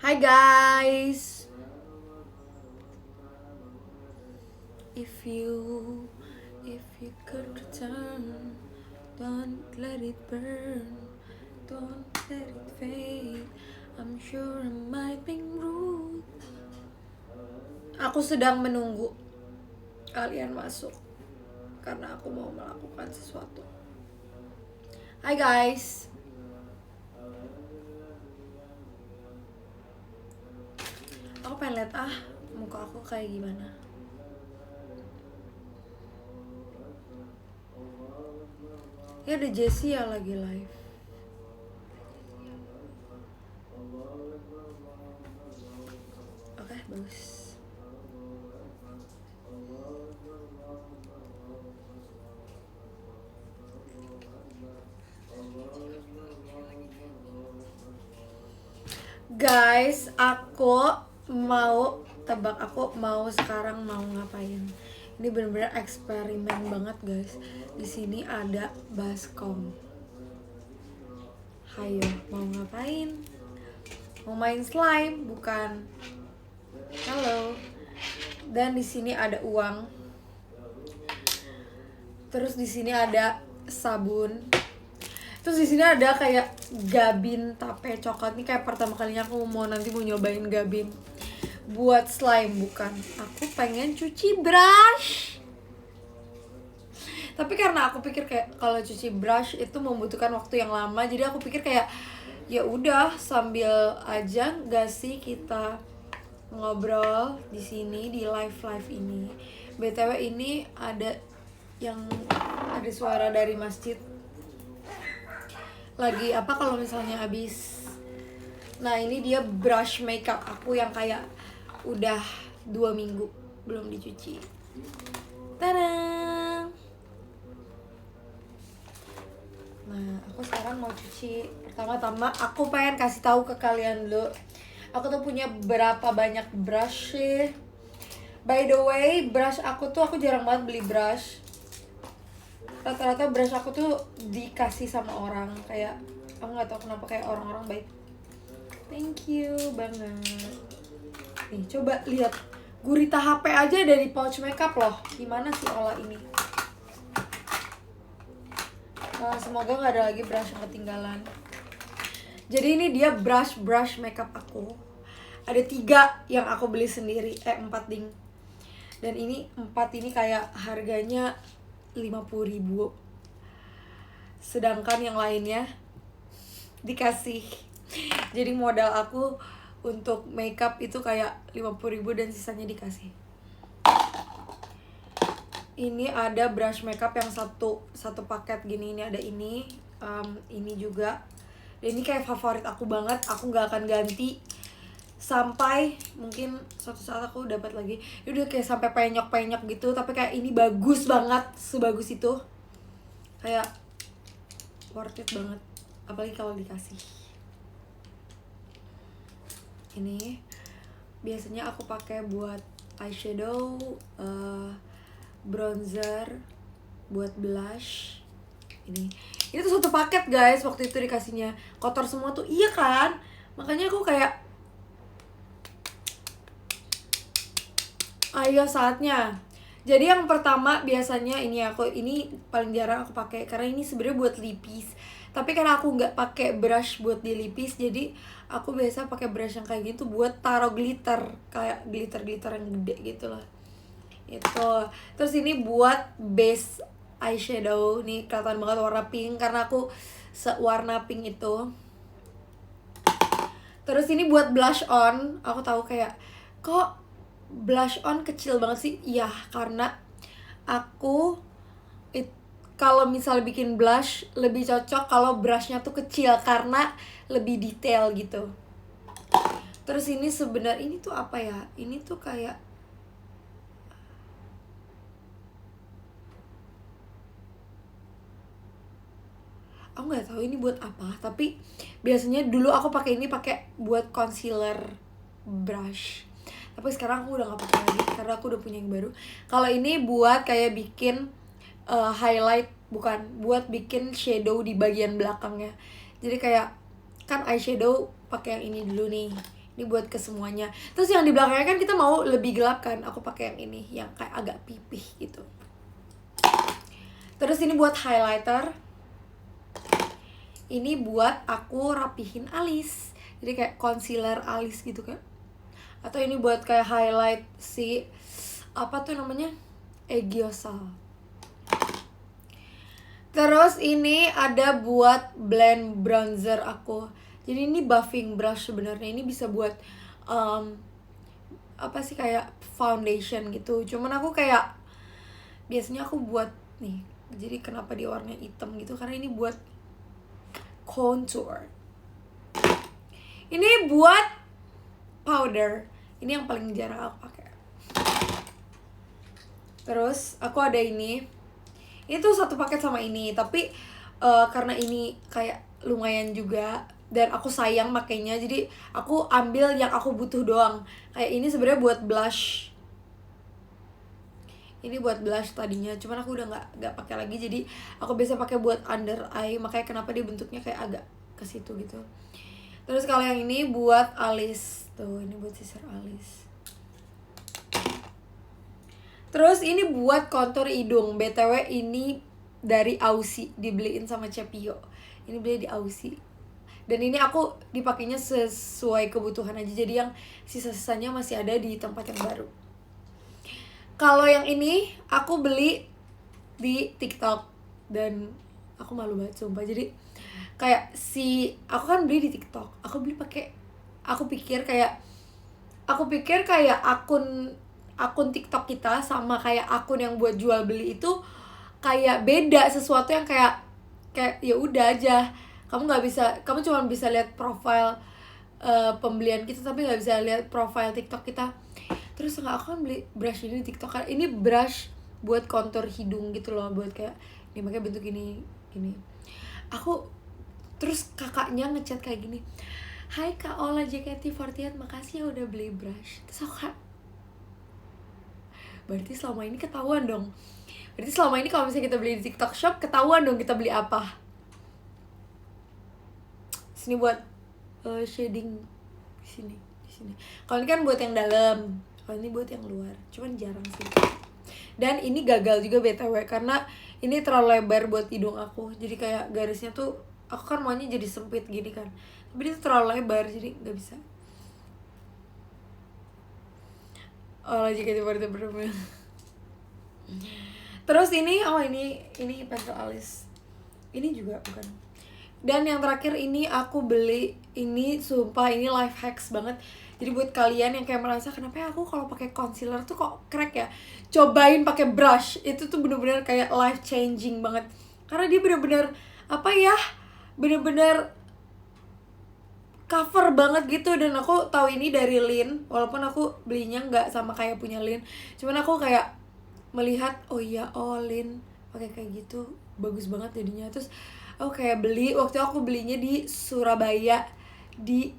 Hi guys. If you could return, don't let it burn, don't let it fade. I'm sure I might be rude. Aku sedang menunggu kalian masuk karena aku mau melakukan sesuatu. Hi guys. Aku pengen lihat muka aku kayak gimana. Ya ada Jessie yang lagi live. Oke, bagus. Guys, aku mau tebak, aku mau sekarang mau ngapain. Ini bener-bener eksperimen banget guys. Di sini ada baskom. Hayo, mau ngapain? Mau main slime? Bukan. Halo. Dan di sini ada uang. Terus di sini ada sabun. Terus di sini ada kayak Gabin tape coklat. Nih kayak pertama kalinya aku mau nyobain Gabin buat slime, bukan. Aku pengen cuci brush. Tapi karena aku pikir kayak kalau cuci brush itu membutuhkan waktu yang lama, jadi aku pikir kayak ya udah sambil aja gak sih kita ngobrol di sini di live ini. BTW ini ada suara dari masjid. Lagi apa kalau misalnya habis. Nah, ini dia brush makeup aku yang kayak udah 2 minggu belum dicuci. Tadang. Nah, aku sekarang mau cuci. Pertama-tama aku pengen kasih tahu ke kalian dulu. Aku tuh punya berapa banyak brush sih. By the way, brush aku jarang banget beli brush. Rata-rata brush aku tuh dikasih sama orang. Kayak aku nggak tahu kenapa kayak orang-orang baik. Thank you banget. Nih, coba lihat. Gurita HP aja dari pouch makeup loh. Gimana sih olah ini? Semoga nggak ada lagi brush yang ketinggalan. Jadi ini dia brush makeup aku. Ada 3 yang aku beli sendiri, 4 ding. Dan ini 4 ini kayak harganya 50.000. Sedangkan yang lainnya dikasih. Jadi modal aku untuk makeup itu kayak 50.000 dan sisanya dikasih. Ini ada brush makeup yang satu paket gini. Ini ada ini juga. Dan ini kayak favorit aku banget. Aku nggak akan ganti sampai mungkin suatu saat aku dapat lagi. Ini udah kayak sampai penyok gitu, tapi kayak ini bagus banget, sebagus itu. Kayak worth it banget, apalagi kalau dikasih. Ini biasanya aku pakai buat eyeshadow, bronzer, buat blush. Ini tuh satu paket guys, waktu itu dikasihnya. Kotor semua tuh, iya kan? Makanya aku kayak ayo saatnya. Jadi yang pertama biasanya ini paling jarang aku pakai karena ini sebenarnya buat lipis. Tapi karena aku nggak pakai brush buat dilipis, jadi aku biasa pakai brush yang kayak gitu buat taruh glitter, kayak glitter yang gede gitu lah. Itu. Terus ini buat base eyeshadow. Nih kelihatan banget warna pink karena aku sewarna pink itu. Terus ini buat blush on. Aku tahu kayak kok blush on kecil banget sih? Iya, karena aku kalau misal bikin blush lebih cocok kalau brushnya tuh kecil karena lebih detail gitu. Terus ini sebenarnya ini tuh apa ya? Ini tuh kayak aku nggak tahu ini buat apa, tapi biasanya dulu aku pakai ini buat concealer brush. Tapi sekarang aku udah nggak pakai lagi karena aku udah punya yang baru. Kalau ini buat kayak bikin highlight, bukan, buat bikin shadow di bagian belakangnya. Jadi kayak kan eyeshadow pakai yang ini dulu nih. Ini Ini buat ke semuanya. Terus yang di belakangnya kan kita mau lebih gelap kan, aku pakai yang ini yang kayak agak pipih gitu. Terus ini buat highlighter. Ini buat aku rapihin alis, jadi kayak concealer alis gitu kan. Atau ini buat kayak highlight si apa tuh namanya, Egyosa. Terus ini ada buat blend bronzer aku. Jadi ini buffing brush sebenarnya. Ini bisa buat apa sih, kayak foundation gitu. Cuman aku kayak biasanya aku buat nih. Jadi kenapa dia warnanya hitam gitu, karena ini buat contour. Ini buat powder. Ini yang paling jarang aku pakai. Terus aku ada ini. Ini tuh satu paket sama ini, tapi karena ini kayak lumayan juga dan aku sayang makainya, jadi aku ambil yang aku butuh doang. Kayak ini sebenarnya buat blush. Ini buat blush tadinya, cuman aku udah nggak pakai lagi, jadi aku biasa pakai buat under eye, makanya kenapa dia bentuknya kayak agak ke situ gitu. Terus kalau yang ini buat alis, tuh ini buat sisir alis. Terus ini buat kontur hidung, BTW ini dari Aussie, dibeliin sama Cepio. Ini beli di Aussie. Dan ini aku dipakainya sesuai kebutuhan aja, jadi yang sisa-sisanya masih ada di tempat yang baru. Kalau yang ini aku beli di TikTok dan aku malu banget sumpah. Jadi kayak aku kan beli di TikTok. Aku pikir kayak akun TikTok kita sama kayak akun yang buat jual beli itu kayak beda, sesuatu yang kayak ya udah aja. Kamu cuma bisa lihat profile pembelian kita, tapi nggak bisa lihat profile TikTok kita. Terus aku kan beli brush ini di TikTok kan. Ini brush buat kontur hidung gitu loh, buat kayak ini makanya bentuk ini. Terus kakaknya ngechat kayak gini, "Hai Kak Ola JKT48, makasih ya udah beli brush." Terus aku kayak, berarti selama ini ketahuan dong. Berarti selama ini kalau misalnya kita beli di TikTok Shop, ketahuan dong kita beli apa. Sini buat shading di sini. Kalau ini kan buat yang dalam, kalau ini buat yang luar. Cuman jarang sih. Dan ini gagal juga BTW karena ini terlalu lebar buat hidung aku. Jadi kayak garisnya tuh, aku kan maunya jadi sempit gini kan, tapi itu terlalu lebar jadi nggak bisa. Oh jika tiba-tiba bener-bener. Terus ini pensel alis. Ini juga bukan. Dan yang terakhir ini aku beli, ini sumpah ini life hacks banget. Jadi buat kalian yang kayak merasa kenapa ya aku kalau pakai concealer tuh kok crack ya, cobain pakai brush. Itu tuh bener-bener kayak life changing banget. Karena dia bener-bener apa ya, bener-bener cover banget gitu. Dan aku tahu ini dari Lin, walaupun aku belinya nggak sama kayak punya Lin, cuman aku kayak melihat Lin pakai kayak gitu bagus banget jadinya. Terus aku kayak beli, waktu aku belinya di Surabaya di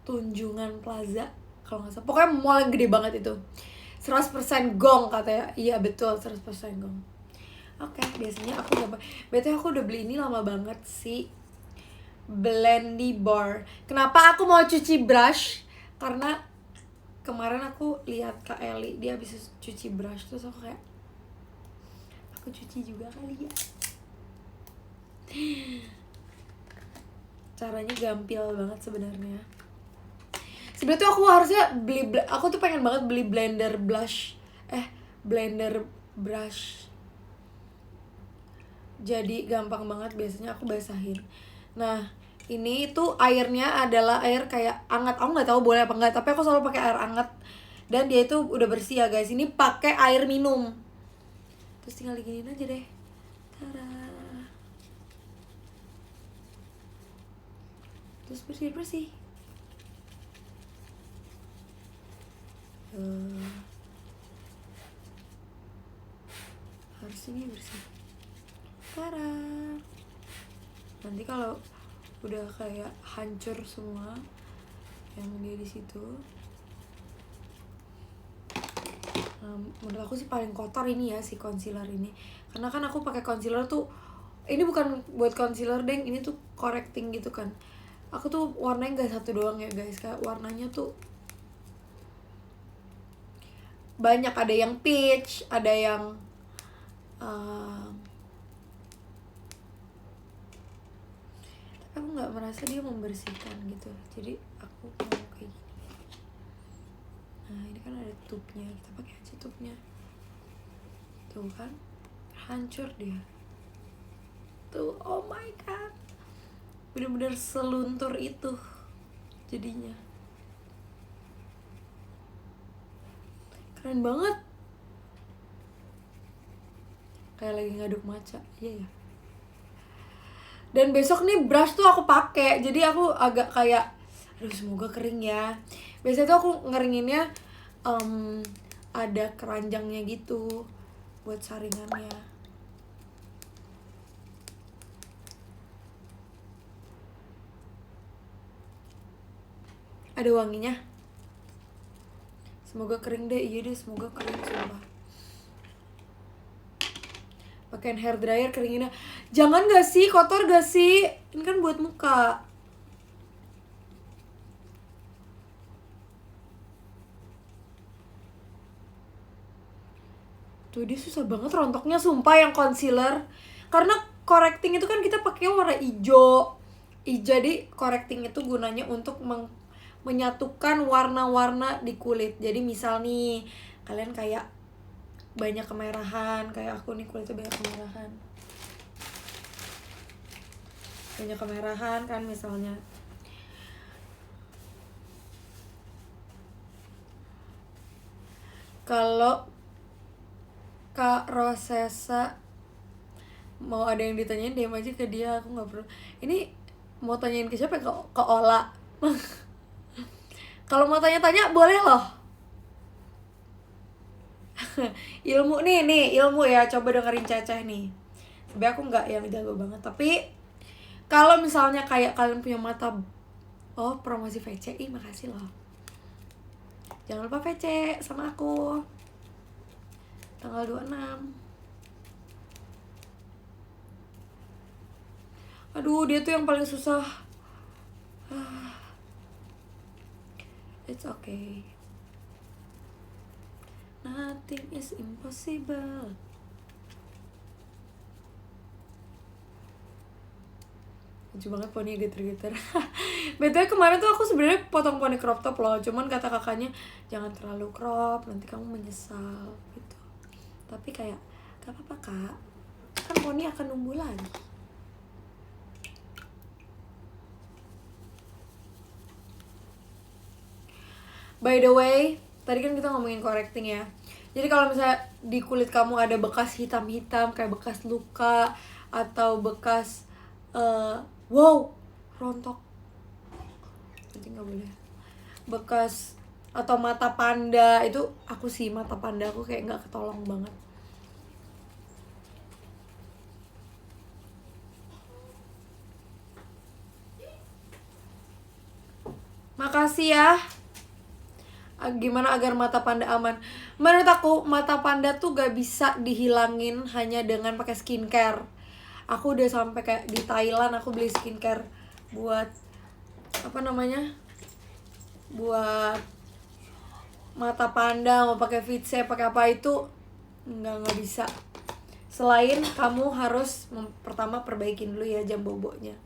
Tunjungan Plaza kalau nggak salah, pokoknya mall yang gede banget itu. 100% gong katanya. Iya betul, 100% gong. Oke, biasanya aku udah beli ini lama banget sih, Blendy Bar. Kenapa aku mau cuci brush? Karena kemarin aku lihat Kak Eli, dia habis cuci brush, terus aku kayak, aku cuci juga kali ya. Caranya gampil banget sebenarnya. Sebenarnya tuh aku harusnya aku tuh pengen banget beli blender brush. Jadi gampang banget, biasanya aku basahin. Nah, ini tuh airnya adalah air kayak hangat. Aku nggak tahu boleh apa enggak, tapi aku selalu pakai air hangat. Dan dia itu udah bersih ya guys. Ini pakai air minum. Terus tinggal diginiin aja deh. Tada. Terus bersih-bersih. Harus ini bersih. Tada. Nanti kalau udah kayak hancur semua yang dia di situ, menurut aku sih paling kotor ini ya si concealer ini. Karena kan aku pakai concealer tuh, ini bukan buat concealer deng, ini tuh correcting gitu kan. Aku tuh warnanya gak satu doang ya guys, kayak warnanya tuh banyak, ada yang peach, ada yang aku nggak merasa dia membersihkan gitu, jadi aku mau kayak gini. Nah ini kan ada tubnya, kita pakai aja tubnya. Tuh kan hancur dia tuh, oh my god, bener-bener seluntur itu jadinya. Keren banget, kayak lagi ngaduk matcha. Iya ya. Dan besok nih brush tuh aku pakai, jadi aku agak kayak aduh semoga kering ya. Biasanya tuh aku ngeringinnya ada keranjangnya gitu buat saringannya. Ada wanginya. Semoga kering deh, iya deh semoga kering sumpah. Pakein hair dryer keringinnya. Jangan gak sih, kotor gak sih? Ini kan buat muka. Tuh dia susah banget rontoknya sumpah yang concealer. Karena correcting itu kan kita pakai warna hijau. Jadi correcting itu gunanya untuk menyatukan warna-warna di kulit. Jadi misal nih kalian kayak banyak kemerahan, kayak aku nih kulitnya banyak kemerahan kan misalnya. Kalau Kak Rosesa mau ada yang ditanyain, DM aja ke dia, aku nggak perlu. Ini mau tanyain ke siapa? Ke Ola. Kalau mau tanya-tanya boleh loh. Ilmu nih ilmu ya, coba dengerin Ceceh nih. Tapi aku nggak yang jago banget, tapi kalau misalnya kayak kalian punya mata, oh promosi VCI, makasih loh. Jangan lupa VC sama aku tanggal 26. Aduh dia tuh yang paling susah. It's okay, nothing is impossible. Lucu banget poni geter-geter. BTW kemarin tuh aku sebenarnya potong poni crop top loh, cuman kata kakaknya jangan terlalu crop, nanti kamu menyesal gitu. Tapi kayak gak apa-apa kak, kan poni akan numbuh lagi. By the way, tadi kan kita ngomongin correcting ya. Jadi kalau misalnya di kulit kamu ada bekas hitam-hitam kayak bekas luka atau bekas wow, rontok. Nanti nggak boleh. Bekas atau mata panda itu, aku sih mata panda aku kayak nggak ketolong banget. Makasih ya. Gimana agar mata panda aman? Menurut aku mata panda tuh gak bisa dihilangin hanya dengan pakai skincare. Aku udah sampai kayak di Thailand aku beli skincare buat apa namanya, buat mata panda, mau pakai Vitse pakai apa itu nggak bisa. Selain kamu harus pertama perbaikin dulu ya jam bobonya.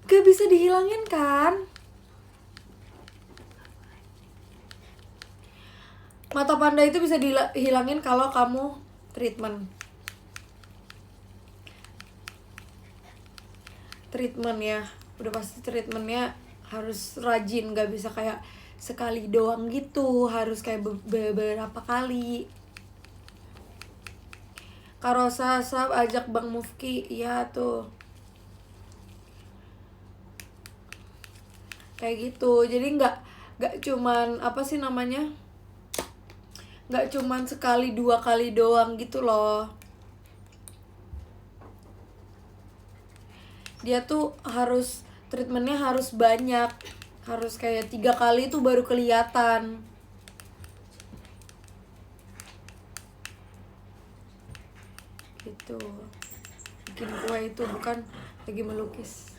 Gak bisa dihilangin kan? Mata panda itu bisa dihilangin kalau kamu treatment ya, udah pasti treatmentnya harus rajin, gak bisa kayak sekali doang gitu, harus kayak beberapa kali. Karosa Sab ajak Bang Mufki, iya tuh kayak gitu. Jadi nggak cuman apa sih namanya, nggak cuman sekali dua kali doang gitu loh. Dia tuh harus treatmentnya harus banyak, harus kayak 3 kali tuh baru kelihatan gitu. Bikin kue itu bukan lagi melukis.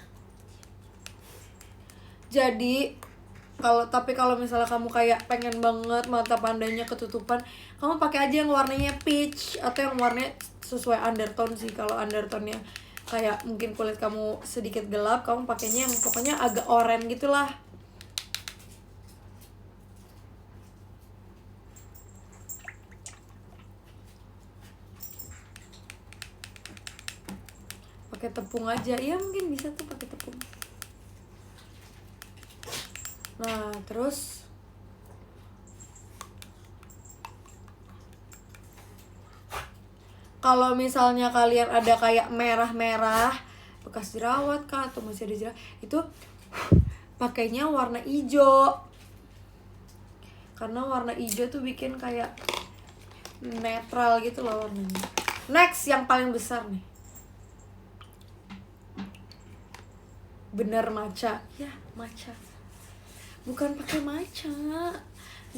Jadi kalau misalnya kamu kayak pengen banget mata pandanya ketutupan, kamu pakai aja yang warnanya peach atau yang warnanya sesuai undertone sih. Kalau undertone-nya kayak mungkin kulit kamu sedikit gelap, kamu pakainya yang pokoknya agak oranye gitulah. Pakai tepung aja, ya mungkin bisa tuh pakai tepung. Nah terus kalau misalnya kalian ada kayak merah-merah bekas jerawat kah atau masih ada jerawat, itu pakainya warna hijau, karena warna hijau tuh bikin kayak netral gitu loh warnanya. Next yang paling besar nih, bener matcha. Ya matcha, bukan pakai matcha,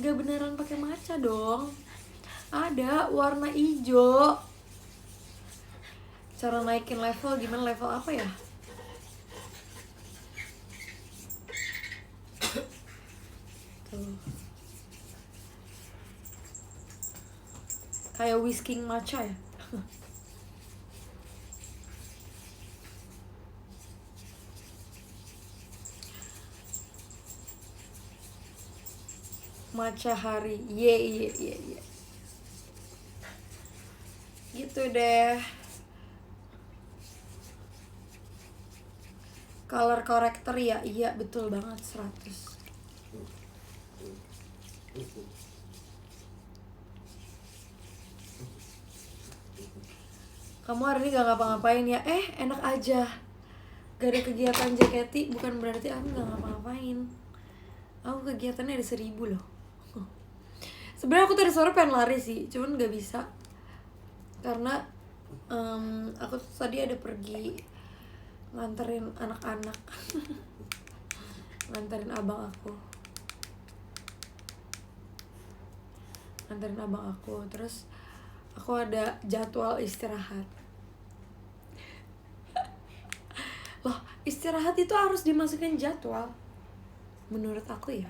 nggak beneran pakai matcha dong. Ada warna hijau. Cara naikin level gimana, level apa ya? Tuh. Kayak whisking matcha ya. Matcha hari. Ye. Gitu deh. Color corrector ya, iya betul banget 100. Kamu hari ini gak ngapa-ngapain ya? Enak aja. Gak ada kegiatan JKT bukan berarti aku gak ngapa-ngapain. Aku kegiatannya ada 1000 loh. Sebenarnya aku tadi sore pengen lari sih, cuman gak bisa. Karena aku tadi ada pergi nganterin anak-anak. Nganterin abang aku. Terus aku ada jadwal istirahat. Loh, istirahat itu harus dimasukin jadwal menurut aku ya.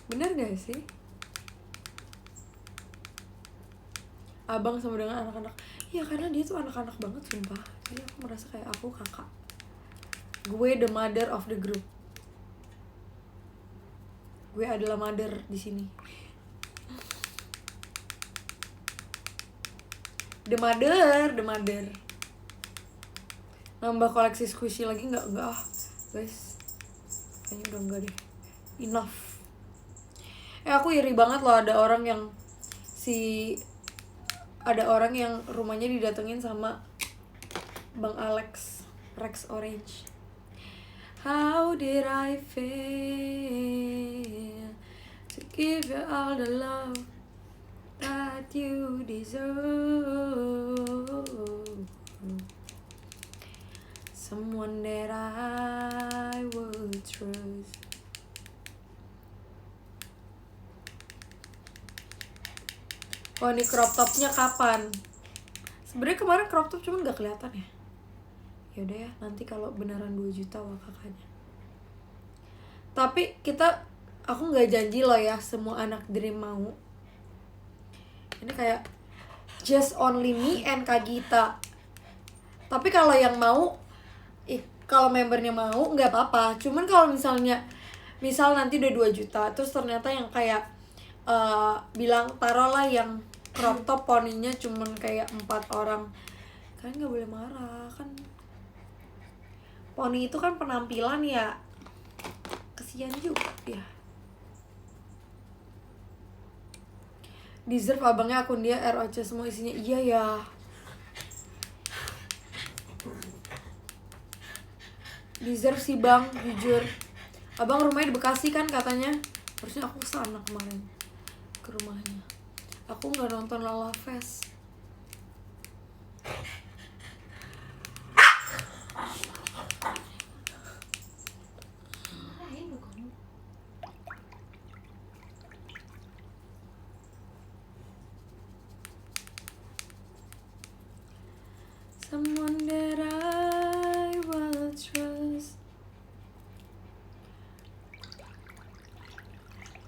Bener gak sih? Abang sama dengan anak-anak. Iya, karena dia tuh anak-anak banget sumpah. Jadi aku merasa kayak aku kakak. Gue the mother of the group. Gue adalah mother di sini. The mother. Nambah koleksi squishy lagi nggak guys. Kayaknya udah enggak deh. Enough. Aku iri banget loh ada orang yang rumahnya didatengin sama Bang Alex, Rex Orange. How did I fail to give you all the love that you deserve? Someone that I would trust. Oh, ini crop topnya kapan? Sebenarnya kemarin crop top cuman gak kelihatan ya. Yaudah ya, nanti kalau beneran 2 juta wah kakaknya. Tapi aku gak janji loh ya semua anak Dream mau. Ini kayak just only me and Kak Gita. Tapi kalau yang mau, kalau membernya mau nggak apa-apa. Cuman kalau misal nanti udah 2 juta, terus ternyata yang kayak bilang taruhlah yang crop top poninya cuman kayak 4 orang, kan nggak boleh marah kan. Poni itu kan penampilan ya, kesian juga ya. Deserve abangnya akun dia ROC semua isinya. Iya ya. Deserve sih bang, jujur. Abang rumahnya di Bekasi kan katanya. Harusnya aku kesana kemarin, ke rumahnya. Aku nggak nonton Lala Fest. someone that I will trust.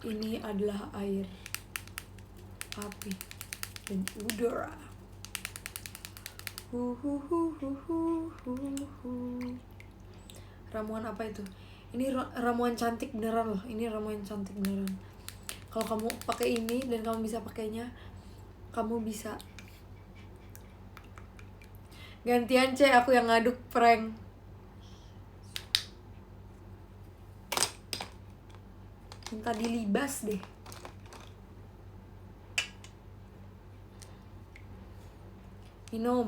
Ini adalah air, api, dan udara. Ramuan apa itu? Ini ramuan cantik beneran loh. Ini ramuan cantik beneran. Kalau kamu pakai ini dan kamu bisa pakainya, kamu bisa gantian aku yang ngaduk prank. Minta dilibas deh. Minum.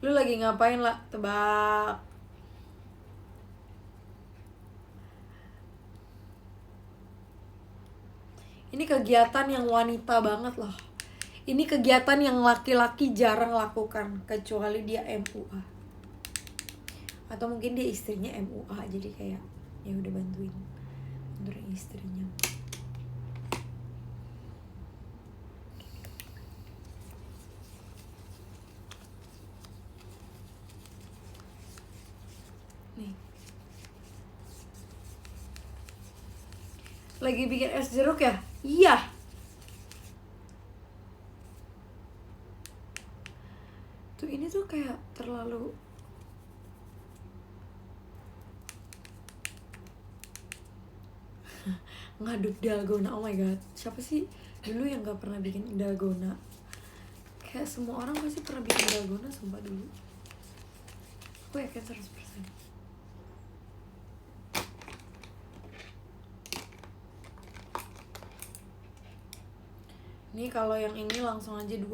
Lu lagi ngapain lah? Tebak. Ini kegiatan yang wanita banget loh. Ini kegiatan yang laki-laki jarang lakukan, kecuali dia MUA. Atau mungkin dia istrinya MUA, jadi kayak ya udah bantuin istrinya. Nih. Lagi bikin es jeruk ya? Iya. Tuh ini tuh kayak terlalu ngaduk dalgona. Oh my god, siapa sih dulu yang gak pernah bikin dalgona? Kayak semua orang pasti pernah bikin dalgona, sumpah dulu. Aku yakin 100%. Ini kalau yang ini langsung aja 2.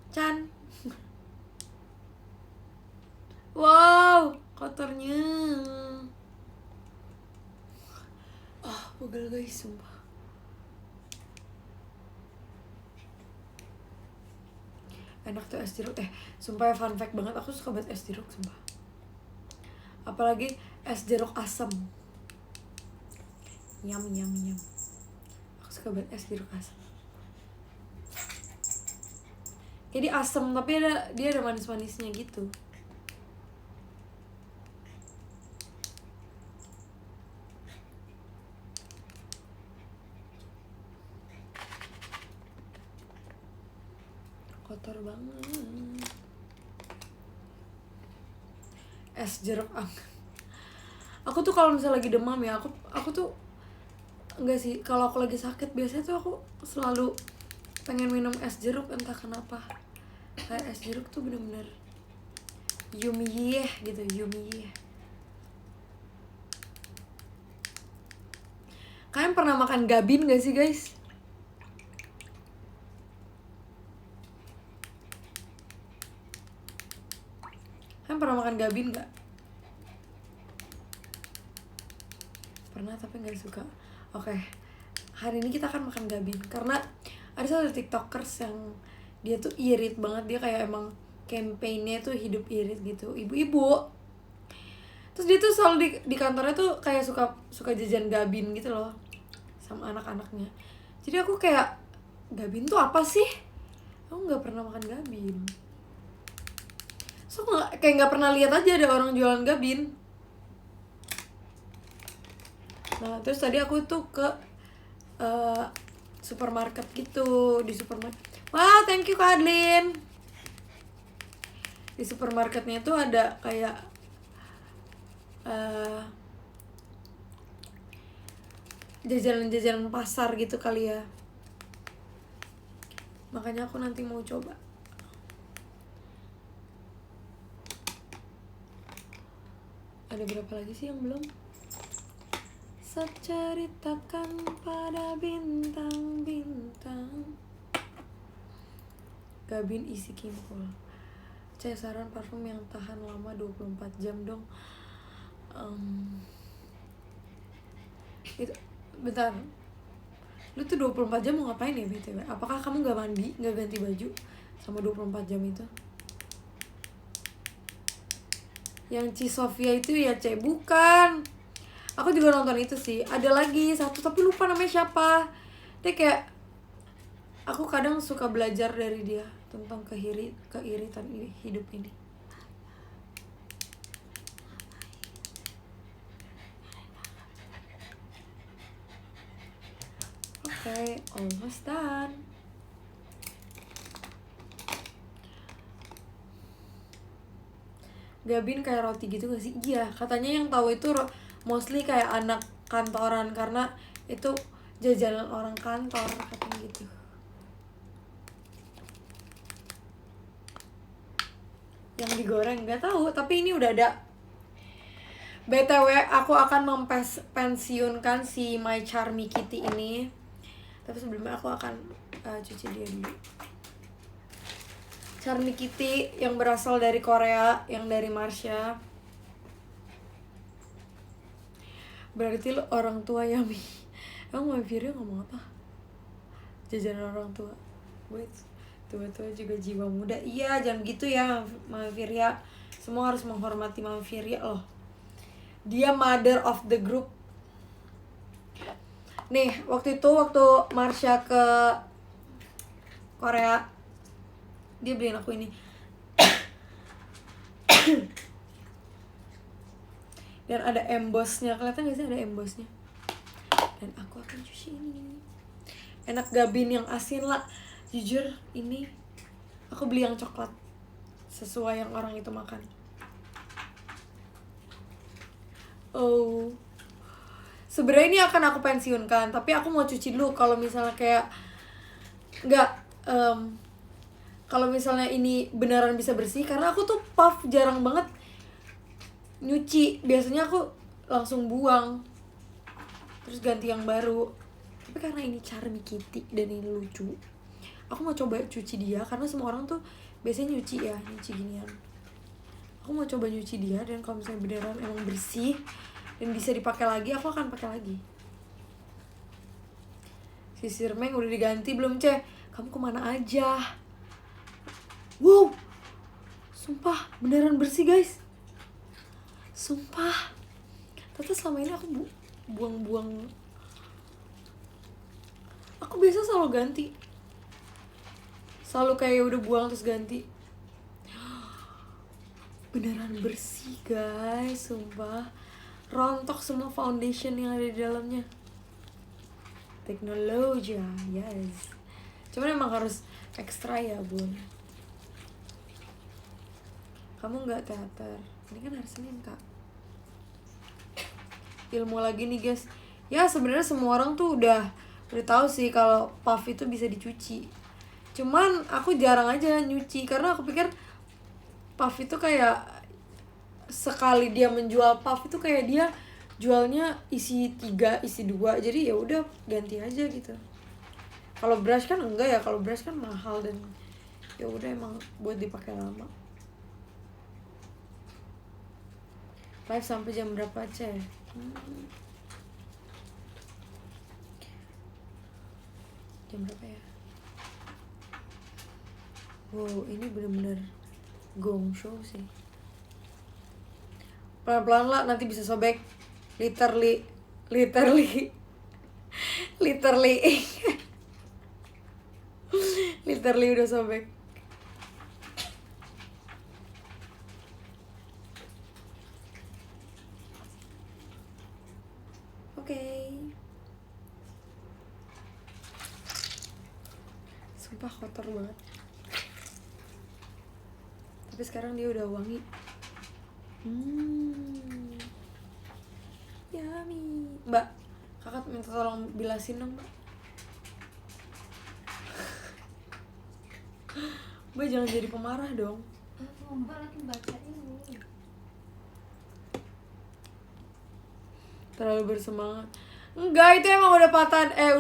Chan. Wow, kotornya. Pegel guys, sumpah. Enak tuh es jeruk. Sumpah fun fact banget, aku suka banget es jeruk, sumpah. Apalagi es jeruk asam. Nyam. Aku suka banget es jeruk asam. Jadi asam tapi dia ada manis-manisnya gitu. Kotor banget. Es jeruk angin. Aku tuh kalau misalnya lagi demam ya, aku tuh enggak sih, kalau aku lagi sakit biasanya tuh aku selalu pengen minum es jeruk, entah kenapa. Kayak es jeruk tuh bener-bener yummy gitu, yummy. Kalian pernah makan gabin gak sih guys? Kalian pernah makan gabin gak? Pernah tapi gak suka. Oke, hari ini kita akan makan gabin. Karena ada satu tiktokers yang dia tuh irit banget. Dia kayak emang campaign-nya tuh hidup irit gitu, ibu-ibu. Terus dia tuh selalu di kantornya tuh kayak suka jajan gabin gitu loh sama anak-anaknya. Jadi aku kayak, gabin tuh apa sih? Aku gak pernah makan gabin. So kayak gak pernah lihat aja ada orang jualan gabin. Nah terus tadi aku tuh ke supermarket gitu. Di supermarket, wow thank you Kak Adlin. Di supermarketnya tuh ada kayak jajanan-jajanan pasar gitu kali ya. Makanya aku nanti mau coba. Ada berapa lagi sih yang belum? Seceritakan pada bintang-bintang. Gabin isi kimpul. Saran parfum yang tahan lama 24 jam dong. Itu bentar. Lu tuh 24 jam mau ngapain ya BTW? Apakah kamu gak mandi, gak ganti baju sama 24 jam itu? Yang Ci Sofia itu ya bukan. Aku juga nonton itu sih. Ada lagi satu tapi lupa namanya siapa. Dia kayak, aku kadang suka belajar dari dia tentang keiritan hidup ini. Oke, almost done. Gabin kayak roti gitu gak sih? Iya, katanya yang tahu itu mostly kayak anak kantoran karena itu jajanan orang kantor katanya gitu. Yang digoreng nggak tahu, tapi ini udah ada. BTW aku akan mempensiunkan si My Charmy Kitty ini. Tapi sebelumnya aku akan cuci dia dulu. Charmy Kitty yang berasal dari Korea, yang dari Marsha. Berarti lo orang tua ya, Mi. Emang Mami Virya ngomong apa? Jajanan orang tua. Wait, tua-tua juga jiwa muda. Iya, jangan gitu ya Mami Virya. Semua harus menghormati Mami Virya loh. Dia mother of the group. Nih, waktu Marsha ke Korea, dia beliin aku ini. Dan ada embossnya, kelihatan gak sih ada embossnya? Dan aku akan cuci ini. Enak Gabin yang asin lah. Jujur ini aku beli yang coklat sesuai yang orang itu makan. Oh, sebenarnya ini akan aku pensiunkan, tapi aku mau cuci dulu kalau misalnya kayak nggak kalau misalnya ini beneran bisa bersih, karena aku tuh puff jarang banget nyuci, biasanya aku langsung buang terus ganti yang baru. Tapi karena ini Charmy Kitty dan ini lucu, aku mau coba cuci dia karena semua orang tuh biasanya nyuci ginian. Aku mau coba nyuci dia, dan kalau misalnya beneran emang bersih dan bisa dipakai lagi, aku akan pakai lagi. Sisir Meng udah diganti belum, Ce? Kamu kemana aja? Wow, sumpah beneran bersih guys. Sumpah, ternyata selama ini aku buang-buang. Aku biasa selalu ganti, selalu kayak udah buang terus ganti. Beneran bersih guys, sumpah. Rontok semua foundation yang ada di dalamnya. Teknologi, yes. Cuman emang harus ekstra ya, Bun. Kamu nggak teater? Ini kan hari Senin, Kak. Ilmu lagi nih, guys. Ya sebenarnya semua orang tuh udah tahu sih kalau puff itu bisa dicuci. Cuman aku jarang aja nyuci karena aku pikir puff itu kayak sekali dia menjual puff itu kayak dia jualnya isi 3, isi 2. Jadi ya udah ganti aja gitu. Kalau brush kan enggak ya, kalau brush kan mahal dan ya udah emang buat dipakai lama. Live sampai jam berapa, Ce? Jam berapa ya? Wow, ini bener-bener gong show sih. Pelan-pelan lah, nanti bisa sobek. Literally literally udah sobek. Oke. Sumpah kotor banget. Tapi sekarang dia udah wangi. Yummy. Mbak, kakak minta tolong bilasin dong, Mbak. Mbak jangan jadi pemarah dong. Mbak lagi baca ini. Terlalu bersemangat. Enggak, itu emang udah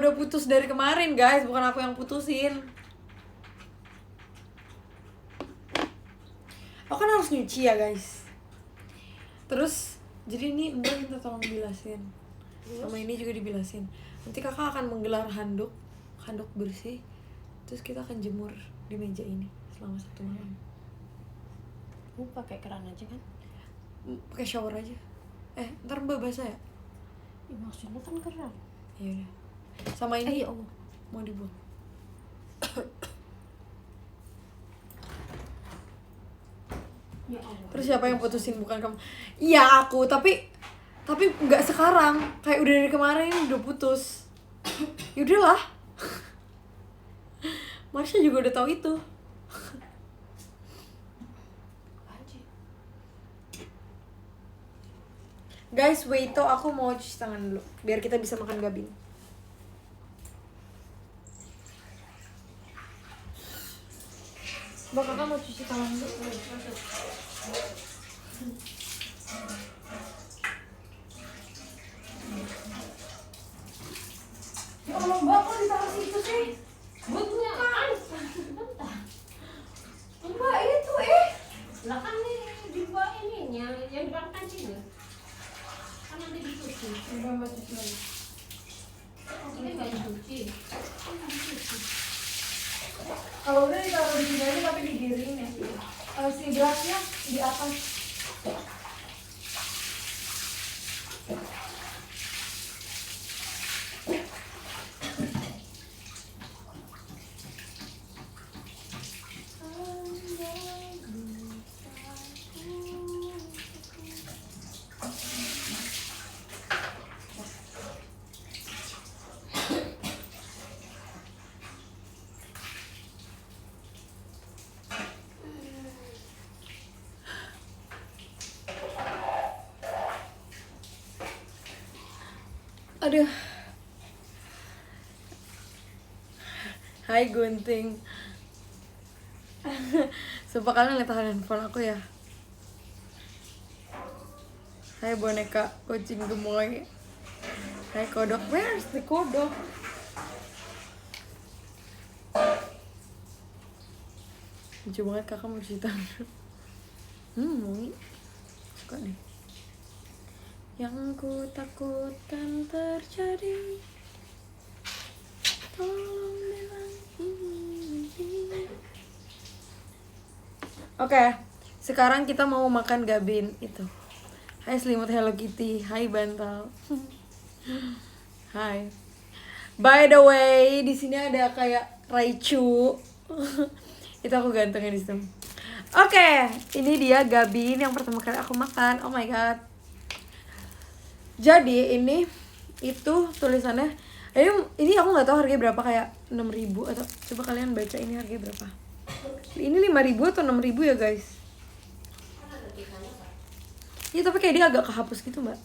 udah putus dari kemarin, guys. Bukan aku yang putusin. Aku kan harus nyuci ya, guys. Terus, jadi ini Mbak minta tolong bilasin. Sama ini juga dibilasin. Nanti kakak akan menggelar handuk bersih. Terus kita akan jemur di meja ini selama 1 malam. Pakai keran aja kan? Pakai shower aja. Ntar Mbak basah ya? Ya, maksudnya kan keren. Iya udah. Sama ini Ya Allah. mau dibuang. Ya Allah. Terus siapa yang putusin, bukan kamu? Iya aku, tapi nggak sekarang. Kayak udah dari kemarin udah putus. Yaudahlah. Marsha juga udah tahu itu. Anjir. Guys, wait, aku mau cuci tangan dulu biar kita bisa makan gabin. Mbak, kakak mau cuci tangan dulu. Ya Allah, Mbak, kok ditaruh situ sih? Butuhnya kan. Bentar. Mbak, itu Lah kan nih di bawah ininya yang di belakang kancingnya. Kan nanti dicuci. Mbak, Mbak cuci lagi. Ini nggak dicuci. Kan nggak dicuci. Kalau udah ditaruh di sini aja tapi digiring ya. Si gelasnya di atas. Aduh. Hai Gunting. Sumpah kalian lihat handphone aku ya. Hai boneka kucing gemoy. Hai kodok. Where's the kodok? Lucu banget kakak mau cerita. Mui. Suka nih. Yang ku takutkan terjadi. Tolong bilang ini mimpi. Oke, sekarang kita mau makan gabin itu. Hai selimut Hello Kitty, hai bantal. Hai. By the way, di sini ada kayak Raichu. Itu aku gantengnya di situ. Oke, ini dia gabin yang pertama kali aku makan. Oh my god. Jadi ini itu tulisannya. Ini aku nggak tahu harganya berapa, kayak 6.000 atau coba kalian baca ini harganya berapa. Ini 5.000 atau 6.000 ya guys? Iya tapi kayak dia agak kehapus gitu mbak.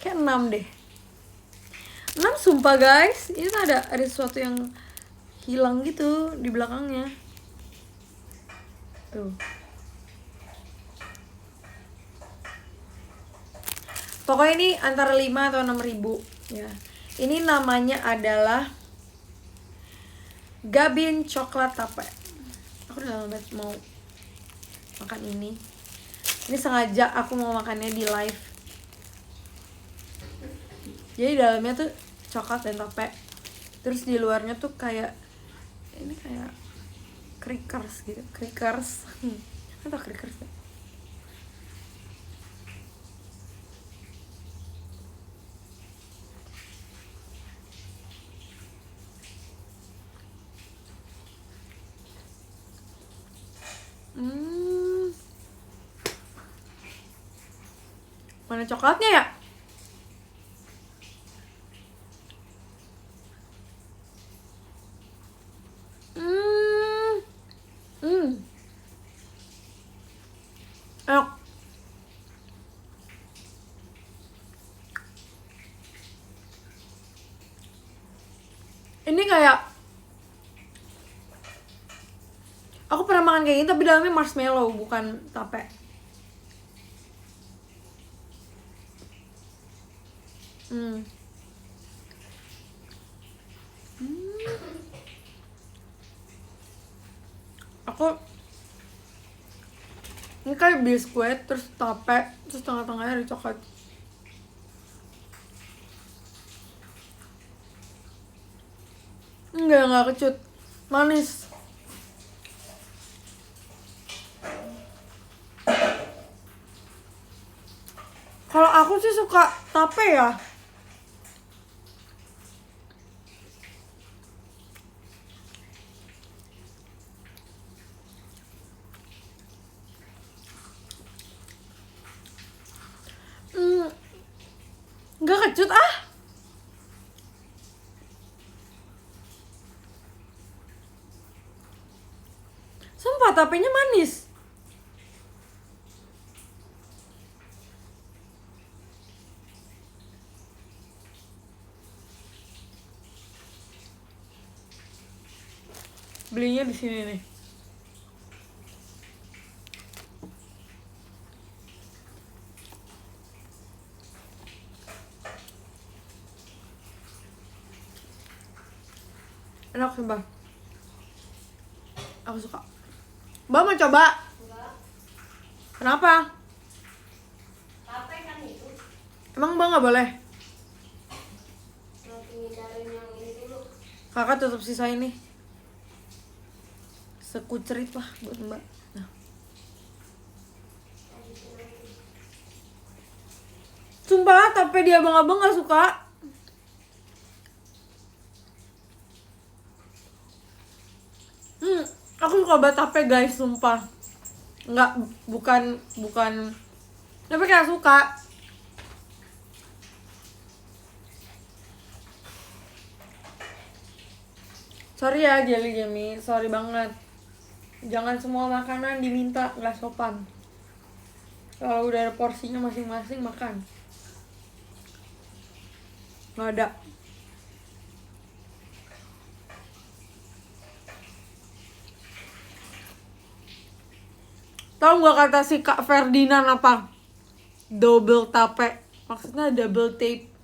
Kayak 6 deh. 6 sumpah guys. Ini tuh ada sesuatu yang hilang gitu di belakangnya. Tuh. Pokoknya ini antara 5 atau 6.000 ya. Ini namanya adalah Gabin coklat tape. Aku udah lama banget mau makan ini. Ini sengaja aku mau makannya di live. Jadi dalamnya tuh coklat dan tape. Terus di luarnya tuh kayak ini kayak crackers gitu, crackers. Atau crackers ya? Mana coklatnya ya? Enak. Ini kayak aku pernah makan kayak gini tapi dalamnya marshmallow bukan tape. Aku ini kayak biskuit terus tape terus tengah-tengahnya ada coklat. Enggak kecut, manis. Kalau aku sih suka tape ya. cut ah. Sumpah tapenya manis. Belinya di sini nih. Enak sumpah. Aku suka. Mbak mau coba? Enggak. Kenapa? Tape kan itu. Emang Mbak nggak boleh? Nanti ngindarin yang ini dulu. Kakak tutup sisa ini. Sekucerit lah buat Mbak. Nah. Sumpah, tapi dia abang-abang gak suka. Aku suka banget tape guys, sumpah. Enggak, bukan. Tapi kayak suka. Sorry ya Jelly Jamie, sorry banget. Jangan semua makanan diminta, nggak sopan. Kalau udah ada porsinya masing-masing makan. Nggak ada. Tahu nggak kata si Kak Ferdinand apa? Double tape. Maksudnya double tape.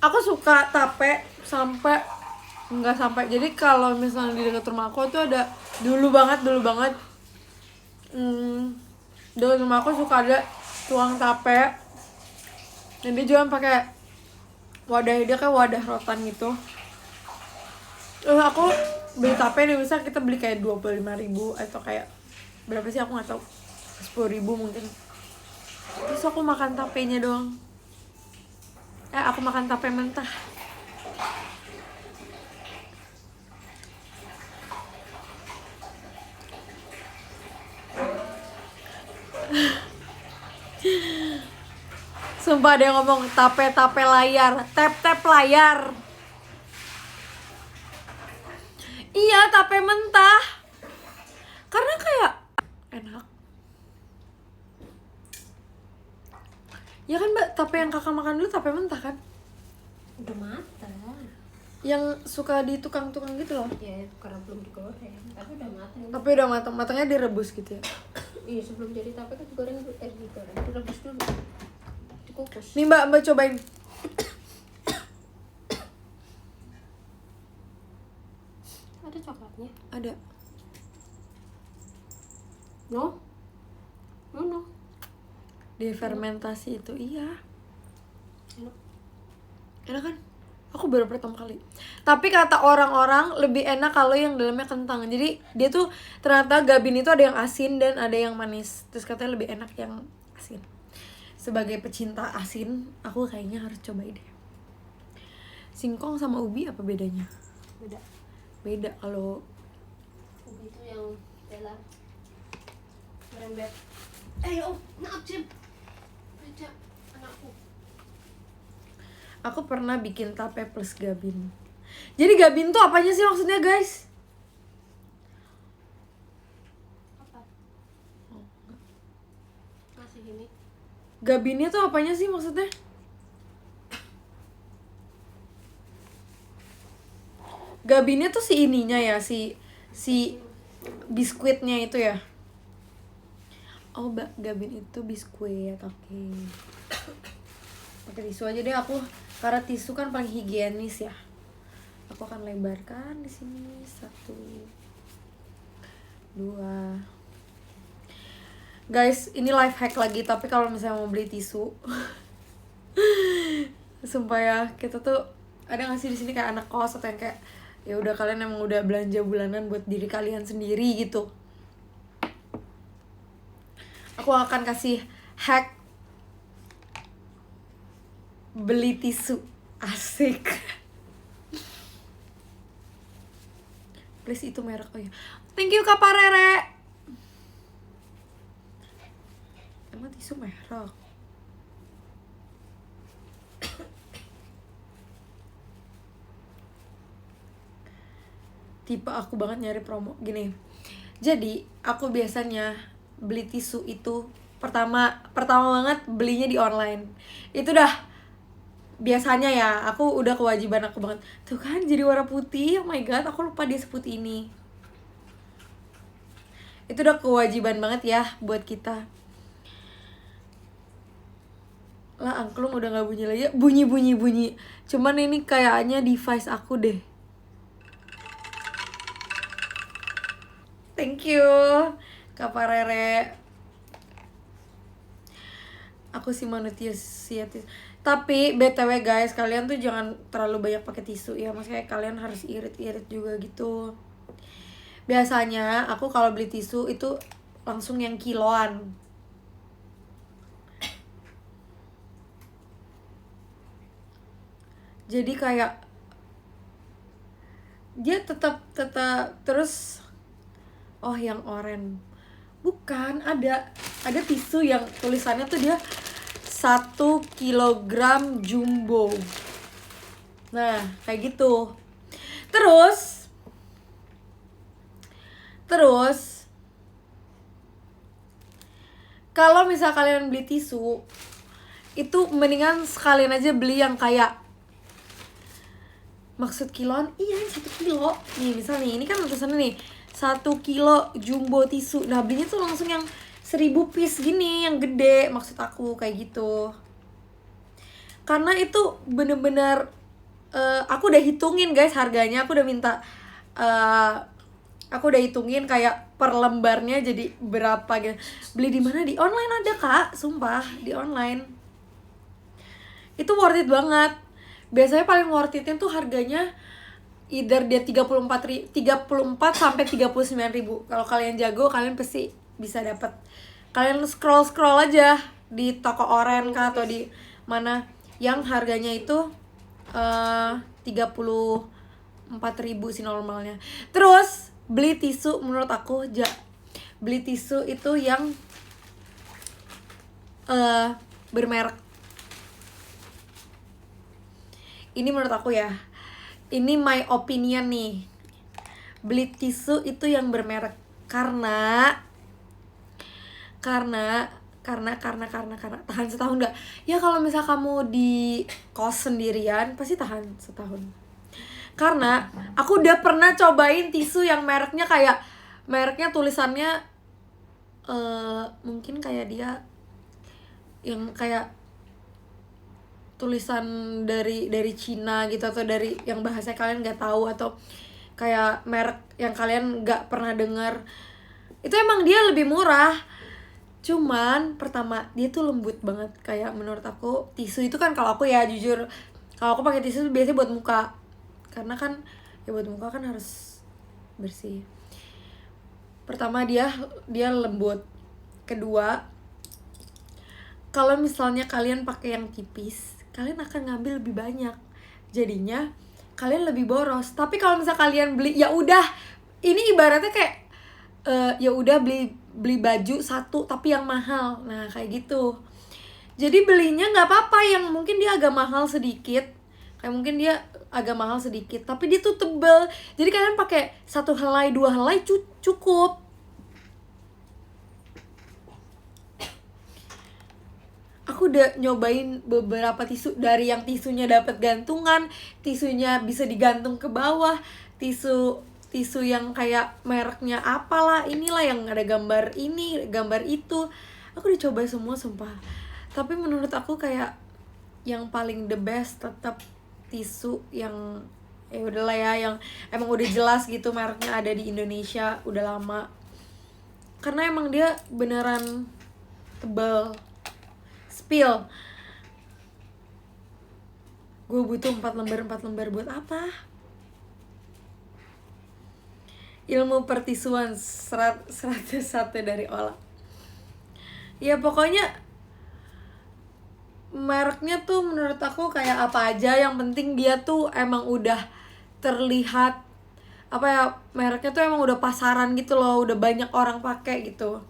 Aku suka tape sampai nggak sampai. Jadi kalau misalnya di dekat rumah aku tuh ada dulu banget dekat rumah aku suka ada tuang tape. Dan dia jualan pakai wadah, dia kayak wadah rotan gitu. Aku beli tape nih, misal kita beli kayak 25.000 atau kayak berapa sih aku nggak tahu, 10.000 mungkin. Terus aku makan tapenya doang. Aku makan tape mentah. Sumpah dia ngomong tape layar, tap layar. Iya, tape mentah. Karena kayak enak. Ya kan Mbak, tape yang kakak makan dulu tape mentah kan? Udah matang. Yang suka di tukang-tukang gitu loh. Ya, karena belum digoreng. Tapi udah matang. Tapi udah matangnya direbus gitu ya. Iya, sebelum jadi tape kan digoreng dulu, digoreng, direbus dulu. Dikukus. Nih Mbak cobain. Ada coklatnya? Ada. No? No. Difermentasi itu, iya. Enak. Enak kan? Aku baru pertama kali. Tapi kata orang-orang lebih enak kalau yang dalamnya kentang. Jadi dia tuh ternyata gabin itu ada yang asin dan ada yang manis. Terus katanya lebih enak yang asin. Sebagai pecinta asin, aku kayaknya harus cobain deh. Singkong sama ubi apa bedanya? Beda kalau ubi itu yang telah merembet. Ayo, maaf Cip. Baca anakku. aku pernah bikin tape plus gabin. Jadi gabin tuh apanya sih maksudnya guys? Apa? Masih ini. Gabinnya tuh apanya sih maksudnya? Gabinnya tuh si ininya ya, si biskuitnya itu ya. Oh, gabin itu biskuit, oke. Pakai tisu aja deh aku, karena tisu kan paling higienis ya. Aku akan lebarkan di sini 1, 2. Guys, ini life hack lagi, tapi kalau misalnya mau beli tisu, sumpah ya, kita tuh ada nggak sih di sini kayak anak kos atau yang kayak ya udah kalian emang udah belanja bulanan buat diri kalian sendiri gitu. Aku akan kasih hack beli tisu. Asik. Please itu merek. Oh ya. Thank you Kak Parere. Emang tisu merek? Tipe aku banget nyari promo gini. Jadi aku biasanya beli tisu itu pertama banget belinya di online. Itu dah biasanya ya, aku udah kewajiban aku banget. Tuh kan jadi warna putih. Oh my god, aku lupa dia seputih ini. Itu udah kewajiban banget ya buat kita. Lah angklung udah gak bunyi lagi. Bunyi. Cuman ini kayaknya device aku deh. Thank you Kak Parere. Aku sih manusia tisu. Tapi BTW guys, kalian tuh jangan terlalu banyak pakai tisu ya. Maksudnya kalian harus irit-irit juga gitu. Biasanya aku kalau beli tisu itu langsung yang kiloan. Jadi kayak dia tetap terus. Oh yang oranye. Bukan, ada tisu yang tulisannya tuh dia 1 kilogram jumbo. Nah, kayak gitu. Terus kalau misal kalian beli tisu, itu mendingan sekalian aja beli yang kayak maksud kiloan. Iya, 1 kilo. Nih, misal nih, ini kan tulisannya nih 1 kilo jumbo tisu. Nah, belinya tuh langsung yang 1000 piece gini, yang gede. Maksud aku kayak gitu. Karena itu bener-bener aku udah hitungin guys harganya. Aku udah minta aku udah hitungin kayak per lembarnya jadi berapa gitu. Beli di mana? Di online ada Kak, sumpah, di online. Itu worth it banget. Biasanya paling worth it-nya tuh harganya either dia 34 sampai 39.000. Kalau kalian jago, kalian pasti bisa dapat. Kalian scroll aja di toko oren kah atau di mana yang harganya itu 34.000 sih normalnya. Terus beli tisu menurut aku beli tisu itu yang bermerek. Ini menurut aku ya. Ini my opinion nih. Beli tisu itu yang bermerek karena tahan setahun nggak? Ya kalau misal kamu di kos sendirian pasti tahan setahun. Karena aku udah pernah cobain tisu yang mereknya tulisannya mungkin kayak dia yang kayak tulisan dari Cina gitu atau dari yang bahasa kalian nggak tahu atau kayak merek yang kalian nggak pernah dengar. Itu emang dia lebih murah. Cuman pertama dia tuh lembut banget. Kayak menurut aku tisu itu kan, kalau aku ya jujur, kalau aku pakai tisu biasanya buat muka. Karena kan ya buat muka kan harus bersih. Pertama dia lembut. Kedua, kalau misalnya kalian pakai yang tipis, kalian akan ngambil lebih banyak. Jadinya kalian lebih boros. Tapi kalau misalnya kalian beli, ya udah, ini ibaratnya kayak ya udah beli baju satu tapi yang mahal. Nah, kayak gitu. Jadi belinya nggak apa-apa yang mungkin dia agak mahal sedikit. Kayak mungkin dia agak mahal sedikit, tapi dia tuh tebel. Jadi kalian pakai 1 helai, 2 helai cukup. Aku udah nyobain beberapa tisu, dari yang tisunya dapat gantungan, tisunya bisa digantung ke bawah, tisu yang kayak mereknya apalah, inilah yang ada gambar ini, gambar itu. Aku udah coba semua sumpah. Tapi menurut aku kayak yang paling the best tetap tisu yang ya udahlah ya, yang emang udah jelas gitu mereknya ada di Indonesia udah lama. Karena emang dia beneran tebal. Spill. Gue butuh 4 lembar buat apa? Ilmu pertisuan 101 dari Ola. Ya pokoknya mereknya tuh menurut aku kayak apa aja, yang penting dia tuh emang udah terlihat apa ya, mereknya tuh emang udah pasaran gitu loh, udah banyak orang pakai gitu.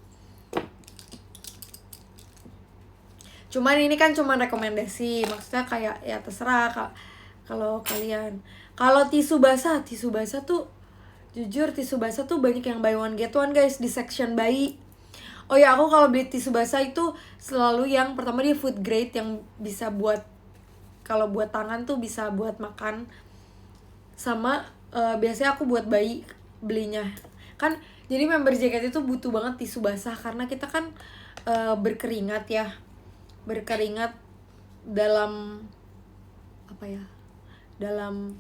Cuman ini kan cuma rekomendasi, maksudnya kayak ya terserah kak. Kalau kalian, kalau tisu basah tuh jujur tisu basah tuh banyak yang buy one get one guys di section bayi. Oh ya, aku kalau beli tisu basah itu selalu yang pertama dia food grade, yang bisa buat, kalau buat tangan tuh bisa buat makan. Sama biasanya aku buat bayi belinya. Kan jadi member JKT itu butuh banget tisu basah karena kita kan berkeringat ya. Berkeringat dalam apa ya? Dalam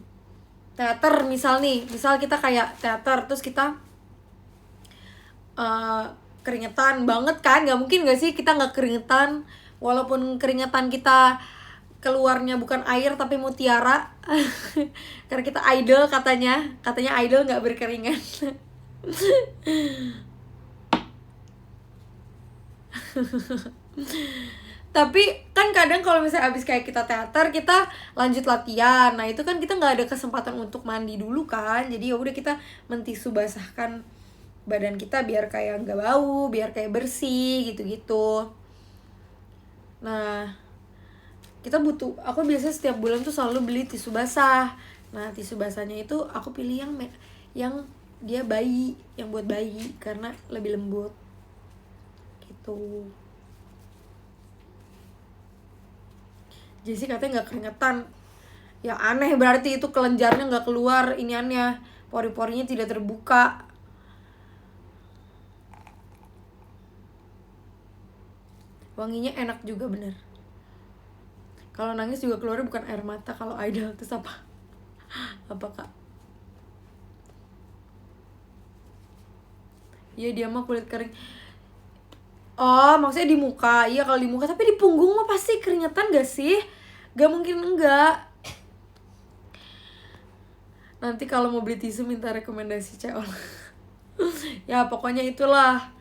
teater misal kita kayak teater terus kita keringetan banget kan, nggak mungkin nggak sih kita nggak keringetan, walaupun keringetan kita keluarnya bukan air tapi mutiara. Karena kita idol, katanya idol nggak berkeringat. Tapi kan kadang kalau misalnya abis kayak kita teater kita lanjut latihan, nah itu kan kita nggak ada kesempatan untuk mandi dulu kan, jadi ya udah kita mentisu basahkan badan kita biar kayak nggak bau, biar kayak bersih gitu-gitu. Nah kita butuh, aku biasanya setiap bulan tuh selalu beli tisu basah. Nah tisu basahnya itu aku pilih yang dia bayi, yang buat bayi karena lebih lembut gitu. Jadi katanya nggak keringetan, ya aneh, berarti itu kelenjarnya nggak keluar iniannya, pori-porinya tidak terbuka. Wanginya enak juga bener. Kalau nangis juga keluarnya bukan air mata. Kalau idol terus apa? Apa kak? Iya dia mah kulit kering. Oh maksudnya di muka. Iya kalau di muka, tapi di punggung mah pasti keringetan gak sih? Gak mungkin enggak. Nanti kalau mau beli tisu minta rekomendasi Ceol. Ya pokoknya itulah.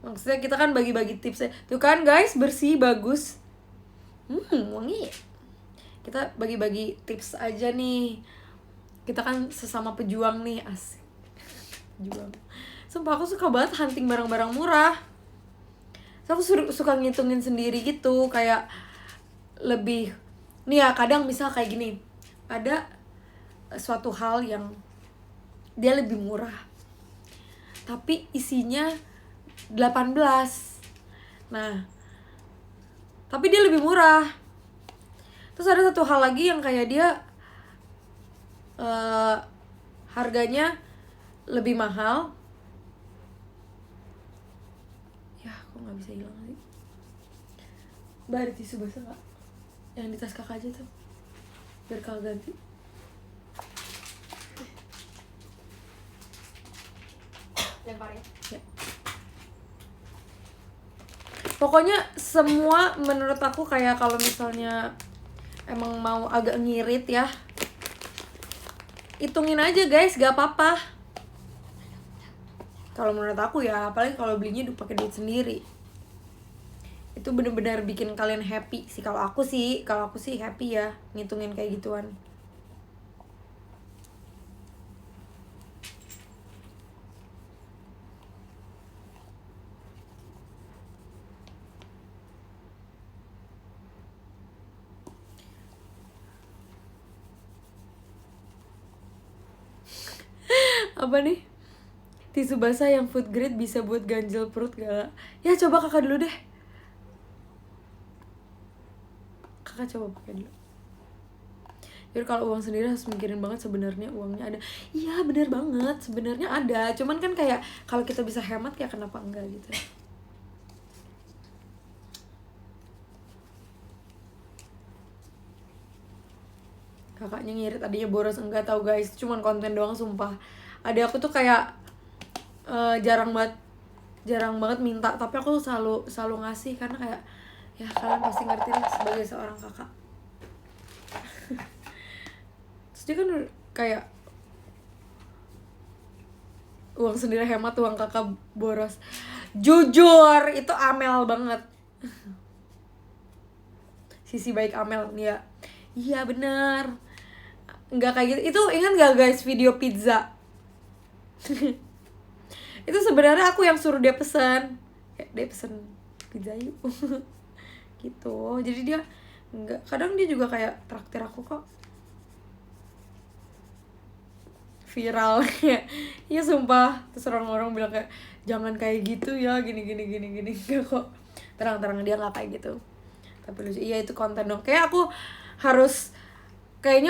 Maksudnya kita kan bagi-bagi tipsnya. Tuh kan guys, bersih, bagus. Wangi. Kita bagi-bagi tips aja nih. Kita kan sesama pejuang nih, asik. Pejuang. Sumpah aku suka banget hunting barang-barang murah. So, aku suka ngitungin sendiri gitu, kayak lebih nih ya, kadang misal kayak gini, ada suatu hal yang dia lebih murah tapi isinya 18. Nah tapi dia lebih murah. Terus ada satu hal lagi yang kayak dia harganya lebih mahal. Ya kok nggak bisa hilang sih. Mbak ada tisu basah nggak? Yang di tas kakak aja tuh, biar kakak ganti. Lempar ya. Pokoknya semua menurut aku kayak kalau misalnya emang mau agak ngirit ya, hitungin aja guys, gak apa-apa. Kalau menurut aku ya, apalagi kalau belinya pakai duit sendiri, itu bener-bener bikin kalian happy sih. Kalau aku sih happy ya ngitungin kayak gituan. Apa nih? Tisu basah yang food grade bisa buat ganjel perut gak? Ya coba kakak dulu deh. Kakak coba pakai dulu. Jadi kalau uang sendiri harus mikirin banget sebenarnya uangnya ada. Iya bener banget, sebenarnya ada. Cuman kan kayak kalau kita bisa hemat ya kenapa enggak gitu. Kakaknya ngirit, adanya boros. Enggak tahu guys, cuman konten doang sumpah. Ada aku tuh kayak jarang banget minta, tapi aku selalu ngasih karena kayak ya kalian pasti ngerti lah sebagai seorang kakak. Terus dia kan kayak uang sendiri hemat, uang kakak boros. Jujur itu Amel banget. Sisi baik Amel nih ya. Iya bener. Nggak kayak gitu. Itu ingat gak guys video pizza? Itu sebenarnya aku yang suruh dia pesan. Kayak dia pesen pizza yuk. Gitu. Jadi dia enggak, kadang dia juga kayak traktir aku kok. Viral ya. Iya sumpah. Terus orang-orang bilang kayak jangan kayak gitu ya, gini. Enggak kok. Terang-terang dia nggak kayak gitu. Tapi lucu. Iya itu konten dong. Kayaknya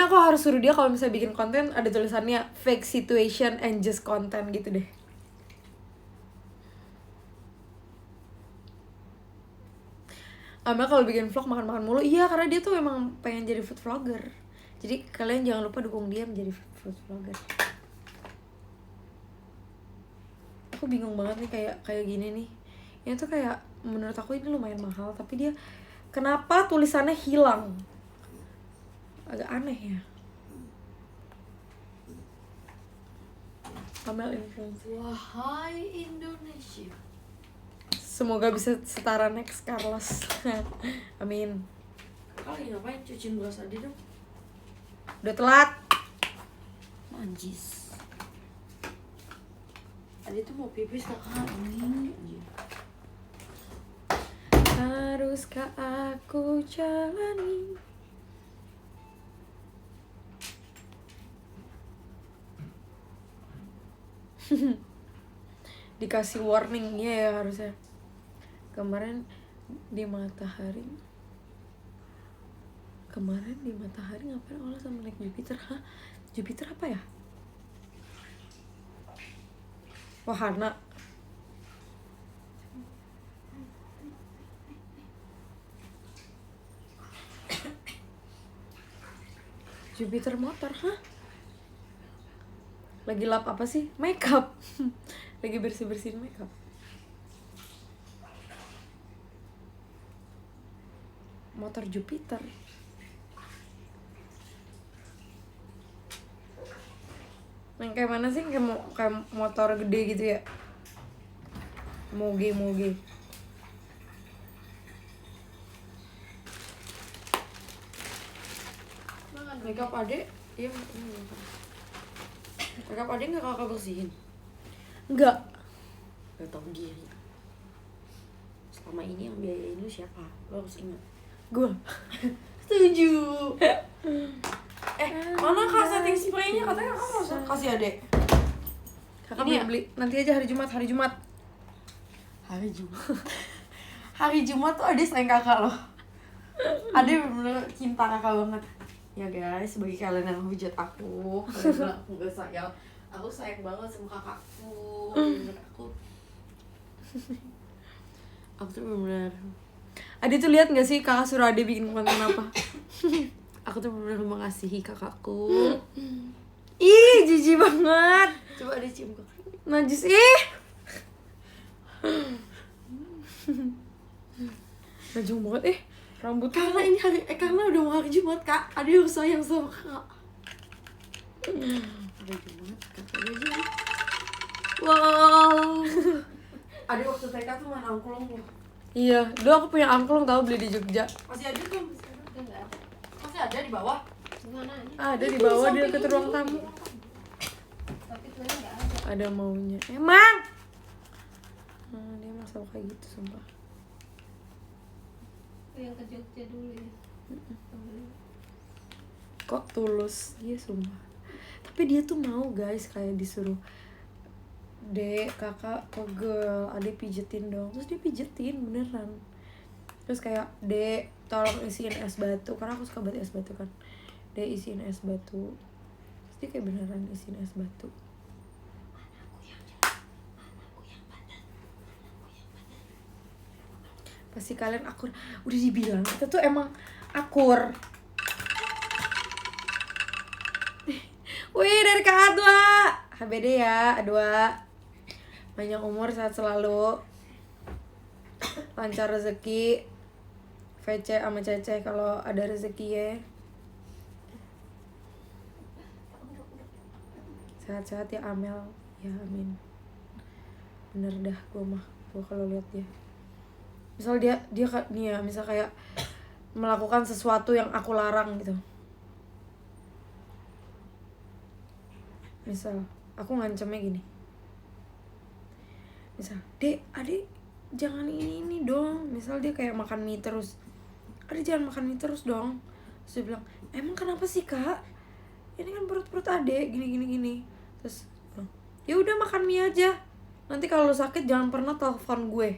aku harus suruh dia kalau misalnya bikin konten ada tulisannya fake situation and just content gitu deh. Amel kalau bikin vlog makan-makan mulu, iya karena dia tuh emang pengen jadi food vlogger. Jadi kalian jangan lupa dukung dia menjadi food vlogger. Aku bingung banget nih kayak gini nih. Ini tuh kayak menurut aku ini lumayan mahal, tapi dia kenapa tulisannya hilang? Agak aneh ya. Amel influencer. Wahai Indonesia. Semoga bisa setara next Carlos. Amin. Kali ngapain cuciin beras Adi dong? Udah telat. Manjis. Adi tuh mau pipis kakak ini aja. Haruskah aku jalani? Dikasih warning ya harusnya. Kemarin di matahari ngapain Allah sama naik Jupiter? Hah? Jupiter apa ya? Wahana. Jupiter motor, hah? Lagi lap apa sih? Makeup. Lagi bersih-bersihin makeup. Motor Jupiter. Yang kayak mana sih? Kayak motor gede gitu ya? Moge. Makeup Ade, iya. Makeup Ade nggak kakak bersihin? Enggak. Gak tau diri. Selama ini yang biayain lu siapa? Lo harus ingat. Gue. Setuju. Mana kak setting spraynya? Katanya kakak mau kasih Ade. Kakak Ini belum ya? beli. Nanti aja hari Jumat. Hari Jumat. Hari Jumat tuh Ade sayang kakak loh. Ade bener-bener cinta kakak banget. Ya guys, bagi kalian yang hujat aku, kalian bilang aku gak sayang. Aku sayang banget sama kakakku. Bener aku tuh bener-bener. Ade tuh lihat nggak sih kakak suruh Ade bikin konten apa? Aku tuh bener-bener mengasihi kakakku. Ih, jijik banget. Coba Ade cium kakak. Najis ih. Najis banget rambutnya. Karena ini karena udah mau hari Jumat kak, Ade harus sayang sama kakak. Hari Jumat kakak aja. Wow. Ade waktu TK tuh main angklung loh. Iya, dulu aku punya angklung tau beli di Jogja. Masih ada tuh, Enggak ada. masih ada di bawah. Gimana nih? Ada di bawah dia ke ruang tamu. Tapi tuh enggak ada. Ada maunya. Emang. Dia masa kayak gitu sumpah. Yang ke Jogja dulu ya. Kok tulus? Iya sumpah. Tapi dia tuh mau guys kayak disuruh Dek, kakak pegel, Ade pijetin dong. Terus dia pijetin beneran. Terus kayak Dek, tolong isiin es batu. Karena aku suka banget es batu kan. Dek isiin es batu. Terus dia kayak beneran isiin es batu. Pasti kalian akur. Udah dibilang kita tuh emang akur. Wih dari Kak Adwa. HBD ya Adwa. Panjang umur, sehat selalu. Lancar rezeki. VC sama Cece kalau ada rezeki ya. Sehat-sehat ya Amel. Ya amin. Bener dah gue kalau lihat dia. Misal dia nih ya, misal kayak melakukan sesuatu yang aku larang gitu. Misal aku ngancamnya gini, misal Ade jangan ini dong, misal dia kayak makan mie terus, Ade jangan makan mie terus dong. Terus dia bilang, emang kenapa sih kak, ini kan perut Ade gini. Terus ya udah makan mie aja, nanti kalau lu sakit jangan pernah telepon gue,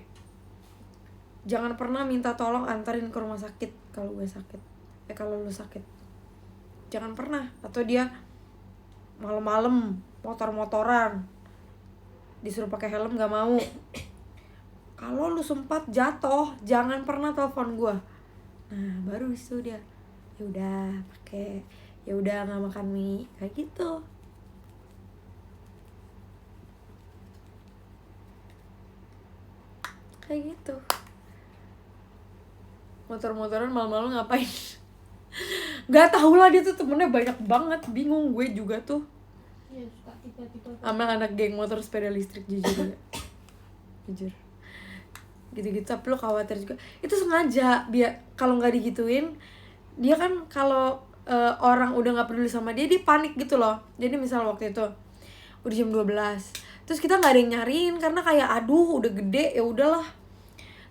jangan pernah minta tolong antarin ke rumah sakit kalau gue sakit, kalau lu sakit, jangan pernah. Atau dia malam-malam motor-motoran disuruh pakai helm nggak mau, kalau lu sempat jatuh jangan pernah telepon gue. Nah baru itu dia ya udah pakai, ya udah nggak makan mie kayak gitu. Kayak gitu. Motor-motoran malam-malam ngapain? Gak tau lah, dia tuh temennya banyak banget, bingung gue juga tuh. Ya suka tiba-tiba Sama anak geng motor sepeda listrik jujur ya. Jujur. Gitu-gitu, tapi lo khawatir juga. Itu sengaja, biar kalau nggak digituin, dia kan kalau orang udah nggak peduli sama dia panik gitu loh. Jadi misal waktu itu udah jam 12, terus kita nggak ada yang nyariin karena kayak aduh udah gede, ya udahlah.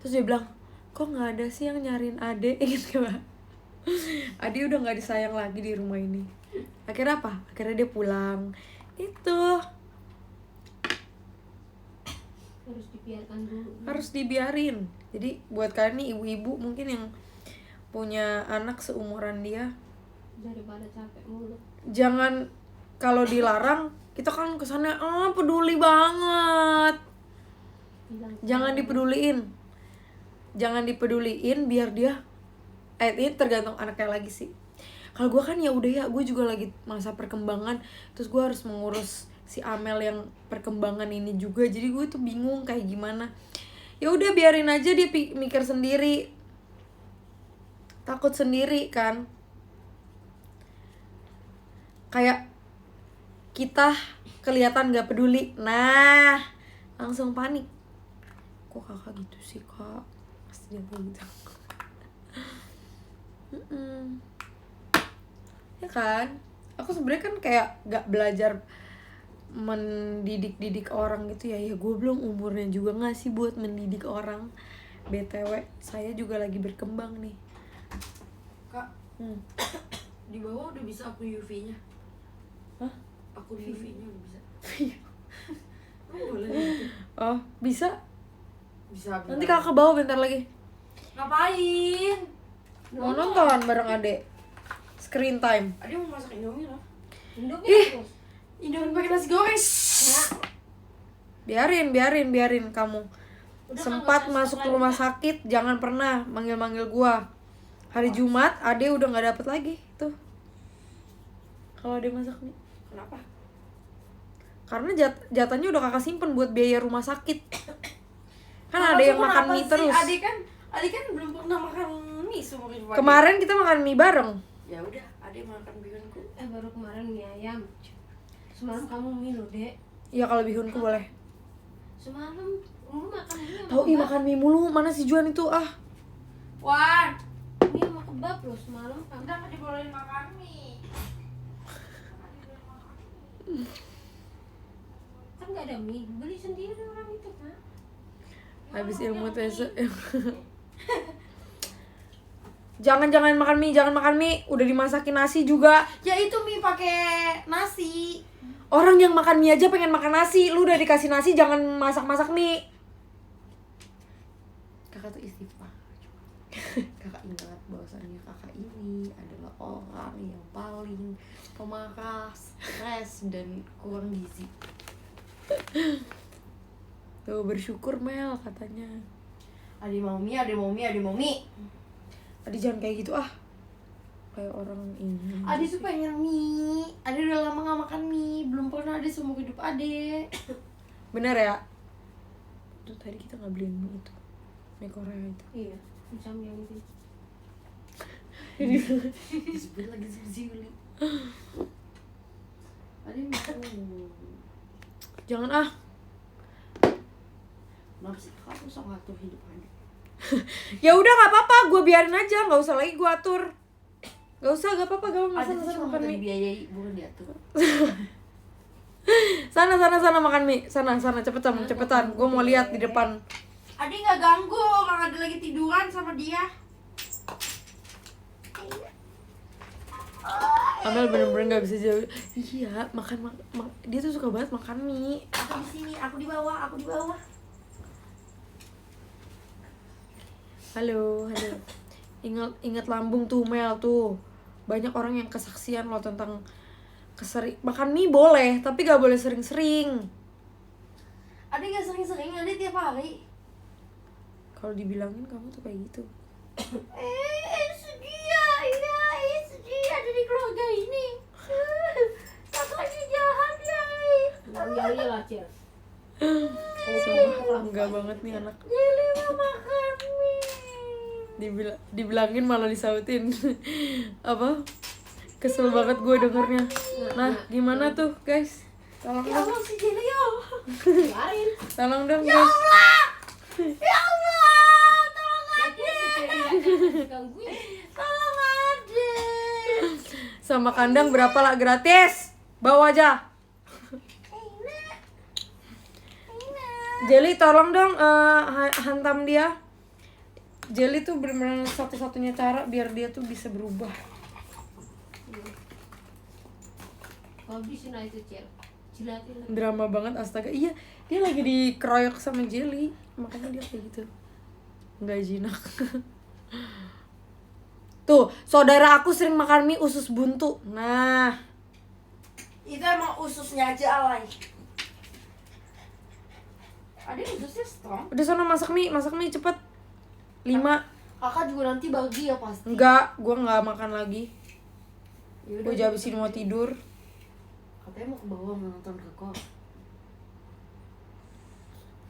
Terus dia bilang, kok nggak ada sih yang nyariin Ade gitu kan. Ade udah nggak disayang lagi di rumah ini. Akhirnya apa? Akhirnya dia pulang. Itu harus dibiarkan dulu. harus dibiarin. Jadi buat kalian nih ibu-ibu mungkin yang punya anak seumuran dia, Daripada capek mulu. jangan, kalau dilarang kita kan kesannya peduli banget. Bilang Jangan dipeduliin. Jangan dipeduliin biar dia ini tergantung anaknya lagi sih. Kalau gue kan ya udah ya, gue juga lagi masa perkembangan, terus gue harus mengurus si Amel yang perkembangan ini juga, jadi gue tuh bingung kayak gimana. Ya udah biarin aja dia mikir sendiri, takut sendiri kan. Kayak kita kelihatan gak peduli, nah langsung panik. Kok kakak gitu sih kak, pasti dia kayak gitu. Ya kan, aku sebenarnya kan kayak gak belajar mendidik orang gitu ya. Ya gue belum umurnya juga gak sih buat mendidik orang. BTW saya juga lagi berkembang nih Kak, di bawah udah bisa aku UV-nya. Hah? Aku UV-nya udah bisa. Iya. Boleh gitu. Oh bisa, Bisa. nanti kakak bawa bentar lagi. Ngapain? Mau nonton bareng adek, screen time. Ade mau masak Indomie loh. Indomie Ih. terus. Indomie pakai nasi goreng. Biarin kamu. Udah Sempat kan, nggak usah masuk stok ke rumah sakit, jangan pernah manggil gua. Hari Jumat ade udah nggak dapet lagi tuh. Kalau ade masak mie. Kenapa? Karena jatahnya udah kakak simpen buat biaya rumah sakit. Kan Kakak ada tuh yang makan kenapa mie sih? terus. Ade kan belum pernah makan mie seumur hidup Ade. Kemarin kita makan mie bareng. Ya udah, Ade makan bihunku. baru kemarin mie ayam. Semalam kamu mie loh, Dek. Iya kalau bihunku boleh. Semalam kamu makan mie sama Tahu ih kebab. makan mie mulu, mana si Juan itu ah. Wan, Mie sama kebab loh semalam kamu. udah nggak dibolehin makan mie. Kan nggak ada mie, beli sendiri orang itu kan. Habis ilmu tes. Jangan makan mie, jangan makan mie. Udah dimasakin nasi juga. Ya itu mie pakai nasi. Orang yang makan mie aja pengen makan nasi. Lu udah dikasih nasi, jangan masak mie. Kakak tuh istighfar. Kakak ingat bahwasannya kakak ini adalah orang yang paling pemakas, stres dan kurang gizi. Tuh bersyukur Mel katanya. Ade mau mie, Ade mau mie, Ade mau mie. Adi jangan kayak gitu ah. Kayak orang ini. Ade tuh pengen mie. Ade udah lama gak makan mie. Belum pernah Ade seumur hidup Ade. Bener ya? Tuh tadi kita nggak beliin mie itu. Mie Korea itu. Iya, macam yang itu. Disebut lagi Zuli. Ade makan. Jangan ah. Kenapa sih kakak tuh sok ngatur hidup Ade? Ya udah nggak apa-apa, gue biarin aja, nggak usah lagi gue atur. Nggak usah, nggak apa-apa, gak Ade tuh makan cuma makan minta mie. dibiayai, bukan diatur. Sana makan mie. Sana cepetan. Gue mau lihat di depan. Ade nggak ganggu, Kak Ade lagi tiduran sama dia. Amel bener-bener nggak bisa jauh. Iya, makan dia tuh suka banget makan mie. Aku di sini, aku di bawah. Halo. Ingat lambung tuh Mel tuh. Banyak orang yang kesaksian loh tentang makan mie boleh, tapi gak boleh sering-sering. Ade nggak sering-sering, Ade tiap hari. Kalau dibilangin kamu tuh kayak gitu. Sedih ada di keluarga ini. Kakaknya jahat ya. Iya lah Cil. Enggak banget nih anak. Jeli mau makan mie. Dibilangin malah disautin. Apa? Kesel banget gue dengernya. Nah, gimana tuh guys? Tolong Ya dong. Allah si Jeli ya Allah. Biarin. Tolong dong Ya guys. Allah. Ya Allah. Tolong Ade. Gangguin. Tolong Ade. Sama kandang berapa lah gratis? Bawa aja. Jelly tolong dong hantam dia. Jelly tuh bener-bener satu-satunya cara biar dia tuh bisa berubah. Habisin aja itu Cil. Jilatin lah. Drama banget astaga. Iya, dia lagi dikeroyok sama Jelly. Makanya dia kayak gitu. Nggak jinak. Tuh, saudara aku sering makan mie usus buntu. Nah, Itu emang ususnya aja alay. Ade ususnya strong. udah sana masak mie cepet. 5. Kakak juga nanti bagi ya pasti. Enggak, gua nggak makan lagi. Yaudah, Gue habisin mau tidur. Katanya mau ke bawah mau nonton kakak.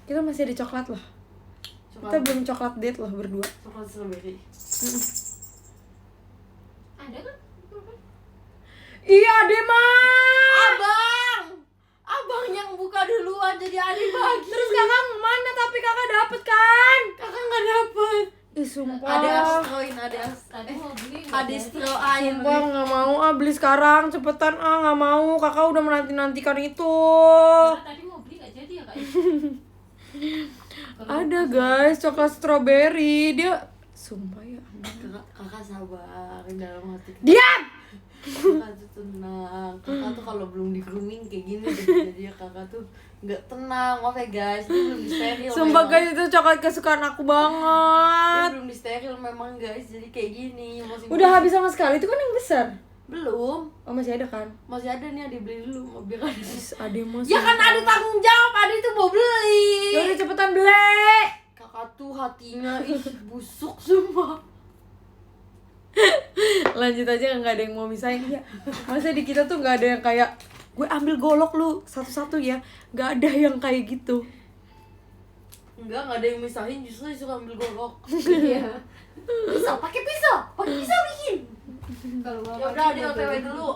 Kita masih ada coklat loh. Kita belum coklat date loh berdua. Coklat strawberry. Ada kan? Iya, Demang. Abang yang buka duluan jadi Ade bagi. Terus kakak mana? Tapi kakak dapet kan? Kakak nggak dapet. Ih sumpah. Ade astroin, Tadi mau beli. Ade astroin. Sumpah nggak mau beli sekarang cepetan nggak mau. Kakak udah menanti-nantikan itu. Tadi mau beli nggak jadi ya kak? Ada guys coklat strawberry dia. Sumpah ya. Kakak sabar dalam hati. Diam. Kakak tuh tenang. Kakak tuh kalau belum di grooming kayak gini jadi kakak tuh nggak tenang. Maaf ya guys, dia belum di steril. Sumpah memang. guys itu coklat kesukaan aku Dia banget. belum di steril memang guys, jadi kayak gini. Udah habis sama sekali itu kan yang besar. Belum, Oh masih ada kan? masih ada nih, Ade beli dulu mau biar Ade. Ade mas. Ya kan Ade tanggung jawab, Ade tuh mau beli. Ya udah cepetan beli. Kakak tuh hatinya busuk semua. Lanjut aja nggak ada yang mau misahin ya. Masa di kita tuh nggak ada yang kayak gue ambil golok lu satu-satu ya. Nggak ada yang kayak gitu. Nggak ada yang misahin, justru disuruh ambil golok. Iya. Pakai pisau bikin. Kalau mau Ya udah Ade OTW dulu.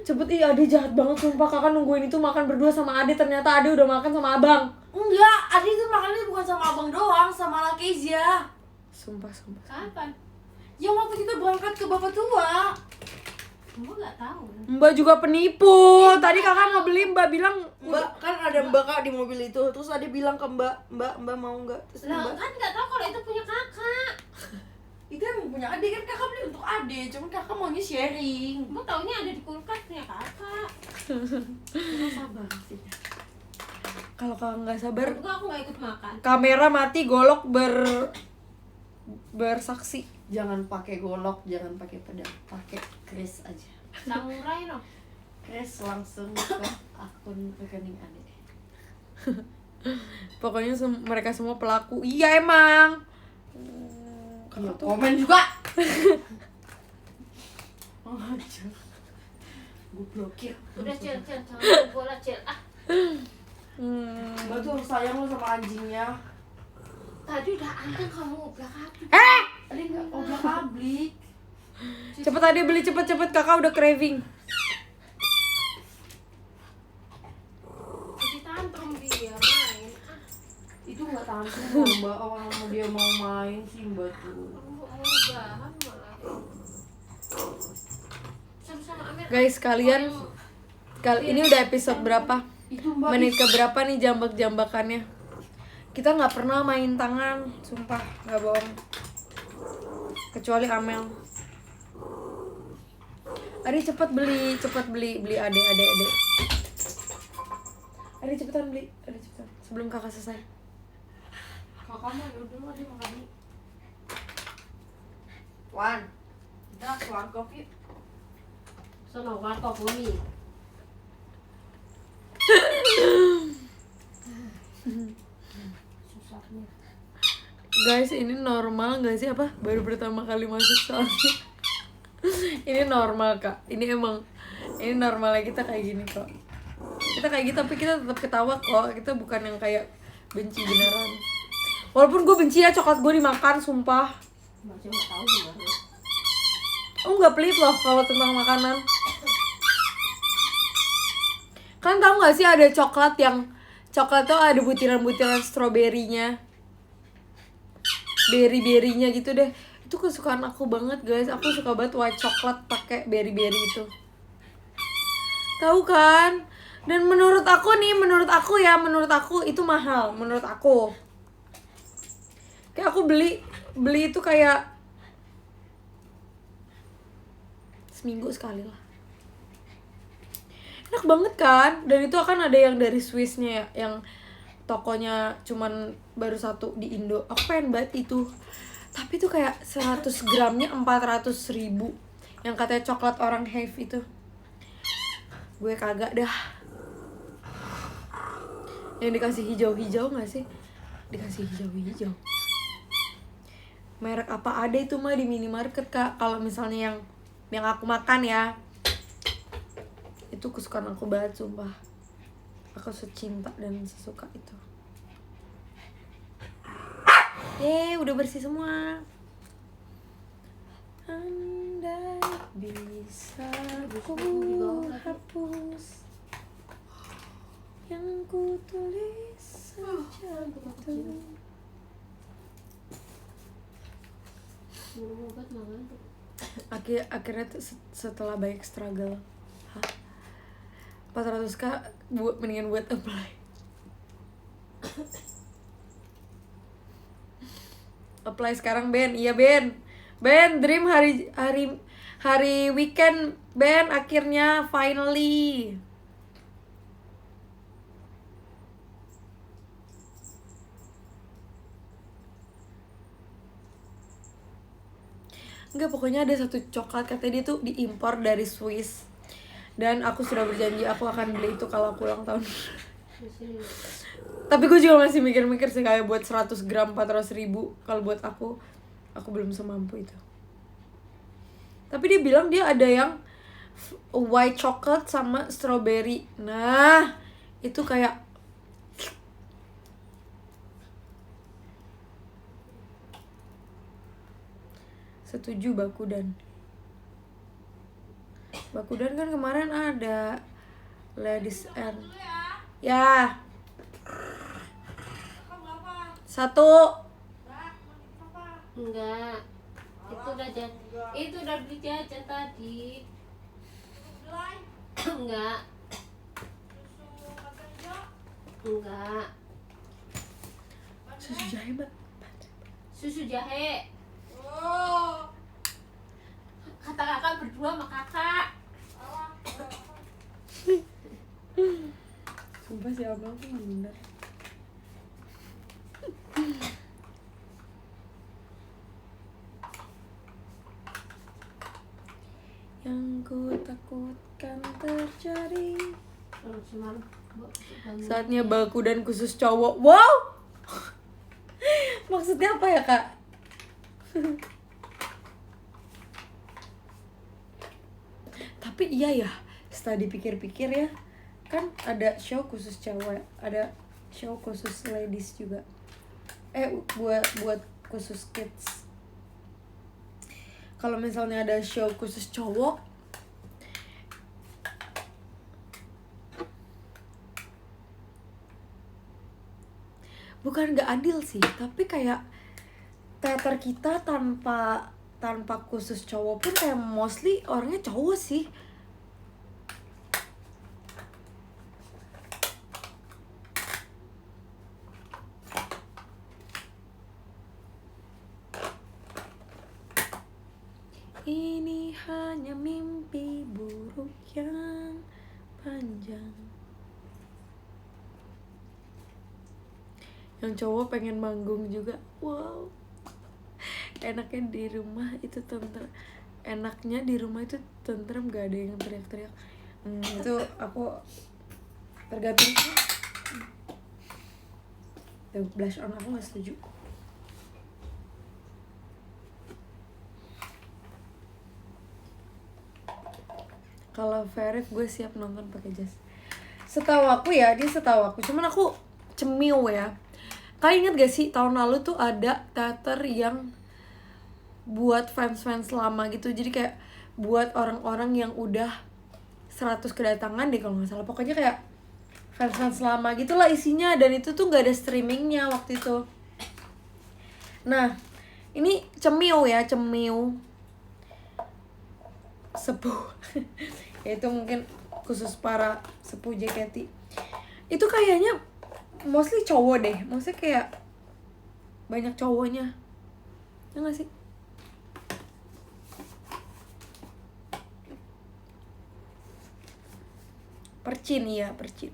Cepet Ade jahat banget sumpah. Kakak nungguin itu makan berdua sama Ade. Ternyata Ade udah makan sama abang. Enggak, Ade tuh makannya bukan sama abang doang, sama Lakezia. Sumpah. Kapan? Yang waktu kita berangkat ke Bapak Tua. Gua nggak tahu. Mbak juga penipu. Tadi kakak mau beli, Mbak bilang Mbak, kan ada Mbak Kak di mobil itu. Terus Ade bilang ke Mbak mau nggak? Terus Lah Mbak, kan nggak tahu kalau itu punya kakak. itu emang punya Ade kan, kakak beli untuk Ade. Cuman kakak maunya sharing. Gua taunya ada di kulkas punya kakak. Kakak sabar sih. kalau kakak nggak sabar, Aku nggak ikut makan. kamera mati, golok bersaksi. Jangan pakai golok, jangan pakai pedang, pakai kris aja. Samurai no. Kris langsung ke akun rekening Ade. Pokoknya mereka semua pelaku. Iya emang. Kakak tuh komen juga. Oh, aja. Gue blokir. Udah Cil, jangan bola Cil. Mbak tuh harus sayang lo sama anjingnya. Tadi udah anteng kamu belakang. Ade nggak oblak ablik. Cepet Ade beli cepet kakak udah craving. Jadi tantrum dia main. Itu nggak tantrum Mbak, orang sama dia mau main sih Mbak tuh. Mau udahan malah. Sama Amir. Guys kalian ini udah episode berapa? Itu Mbak. Menit keberapa nih jambak-jambakannya? Kita nggak pernah main tangan, sumpah nggak bohong. Kecuali Amel. Adi cepet beli ade. Adi cepetan beli, Adi cepetan sebelum kakak selesai. Kakak mah yaudah lah dia makan dulu. Wan, udah keluar kopi. Sono warkop bumi. Susahnya. Guys, ini normal nggak sih apa? Baru pertama kali masuk soalnya. Ini normal kak. Ini normalnya kita kayak gini kok. Kita kayak gitu tapi kita tetap ketawa kok. Kita bukan yang kayak benci beneran. Walaupun gue benci ya coklat gue dimakan, sumpah. Mbak Cio nggak tahu sebenarnya. Oh nggak pelit loh kalau tentang makanan. Kan tahu nggak sih ada coklat tuh ada butiran-butiran stroberinya, berry-berrynya gitu deh. Itu kesukaan aku banget guys. Aku suka banget white coklat pakai berry-berry itu. Tahu kan? Dan menurut aku itu mahal menurut aku. Kayak aku beli itu kayak seminggu sekali lah. Enak banget kan? Dan itu akan ada yang dari Swissnya ya, yang tokonya cuman baru satu di Indo. Aku pengen banget itu. Tapi itu kayak 100 gramnya 400.000. Yang katanya coklat orang Have itu. Gue kagak dah. Yang dikasih hijau-hijau gak sih? Dikasih hijau-hijau. Merek apa ada itu mah di minimarket kak. Kalau misalnya yang aku makan ya, itu kesukaan aku banget sumpah. Aku secinta dan sesuka itu. Udah bersih semua. Andai bisa ku hapus yang ku tulis saja itu. Minum obat mangan. Akhirnya tuh setelah banyak struggle, 400k mendingan buat apply. Apply sekarang Ben. Iya Ben Dream hari weekend Ben, akhirnya finally. Enggak, pokoknya ada satu coklat katanya dia tuh diimpor dari Swiss. Dan aku sudah berjanji aku akan beli itu kalau aku ulang tahun. Tapi gue juga masih mikir-mikir sih kayak buat 100 gram 400.000. Kalau buat aku belum semampu itu. Tapi dia bilang dia ada yang white chocolate sama strawberry. Nah, itu kayak setuju Bakudan kan kemarin ada Ladies and ya 1. Enggak. Itu udah beli jajan tadi. Enggak. Susu jahe mbak. Susu jahe. Kata kakak berdua sama kakak. Sumpah si Abang tuh bener. Yang ku takutkan terjadi. Saatnya baku dan khusus cowok. Wow. Maksudnya apa ya kak? Tapi iya ya, setelah dipikir-pikir ya, kan ada show khusus cewek, ada show khusus ladies juga. Buat khusus kids. Kalau misalnya ada show khusus cowok, bukan gak adil sih, tapi kayak teater kita tanpa khusus cowok pun kayak mostly orangnya cowok sih. panjang. Yang cowok pengen manggung juga. Wow. Enaknya di rumah itu tentrem. Enaknya di rumah itu tentrem, gak ada yang teriak-teriak. Itu aku tergantung. The blush on aku gak setuju. Kalau Verif gue siap nonton pakai jas. Setahu aku ya, dia setahu aku. Cuman aku cemil ya. Kalian inget gak sih tahun lalu tuh ada teater yang buat fans-fans lama gitu. Jadi kayak buat orang-orang yang udah 100 kedatangan deh kalau nggak salah. Pokoknya kayak fans-fans lama gitulah isinya. Dan itu tuh gak ada streamingnya waktu itu. Nah, ini cemil ya, cemil sepuh. Ya itu mungkin khusus para sepuh JKT. Itu kayaknya mostly cowok deh. Maksudnya kayak banyak cowoknya. Ya gak sih? Percin ya, percin.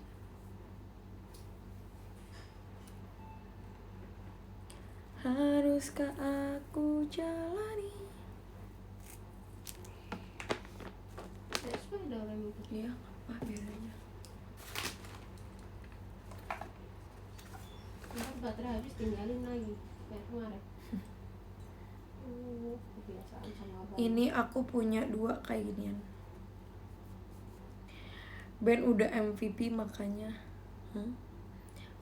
Haruskah aku jalani? Ada sepeda orang itu. Iya, apa biasanya? Ntar baterai habis tinggalin lagi kayak kemarin. Kebiasaan sama abang. Ini aku punya 2 kayak ginian. Ben udah MVP makanya.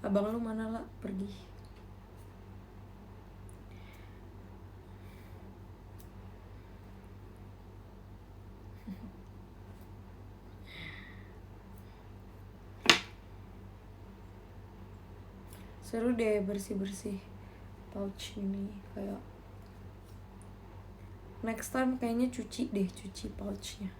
Abang lu mana lah pergi. Seru deh bersih-bersih pouch ini. Kayak next time kayaknya cuci pouchnya.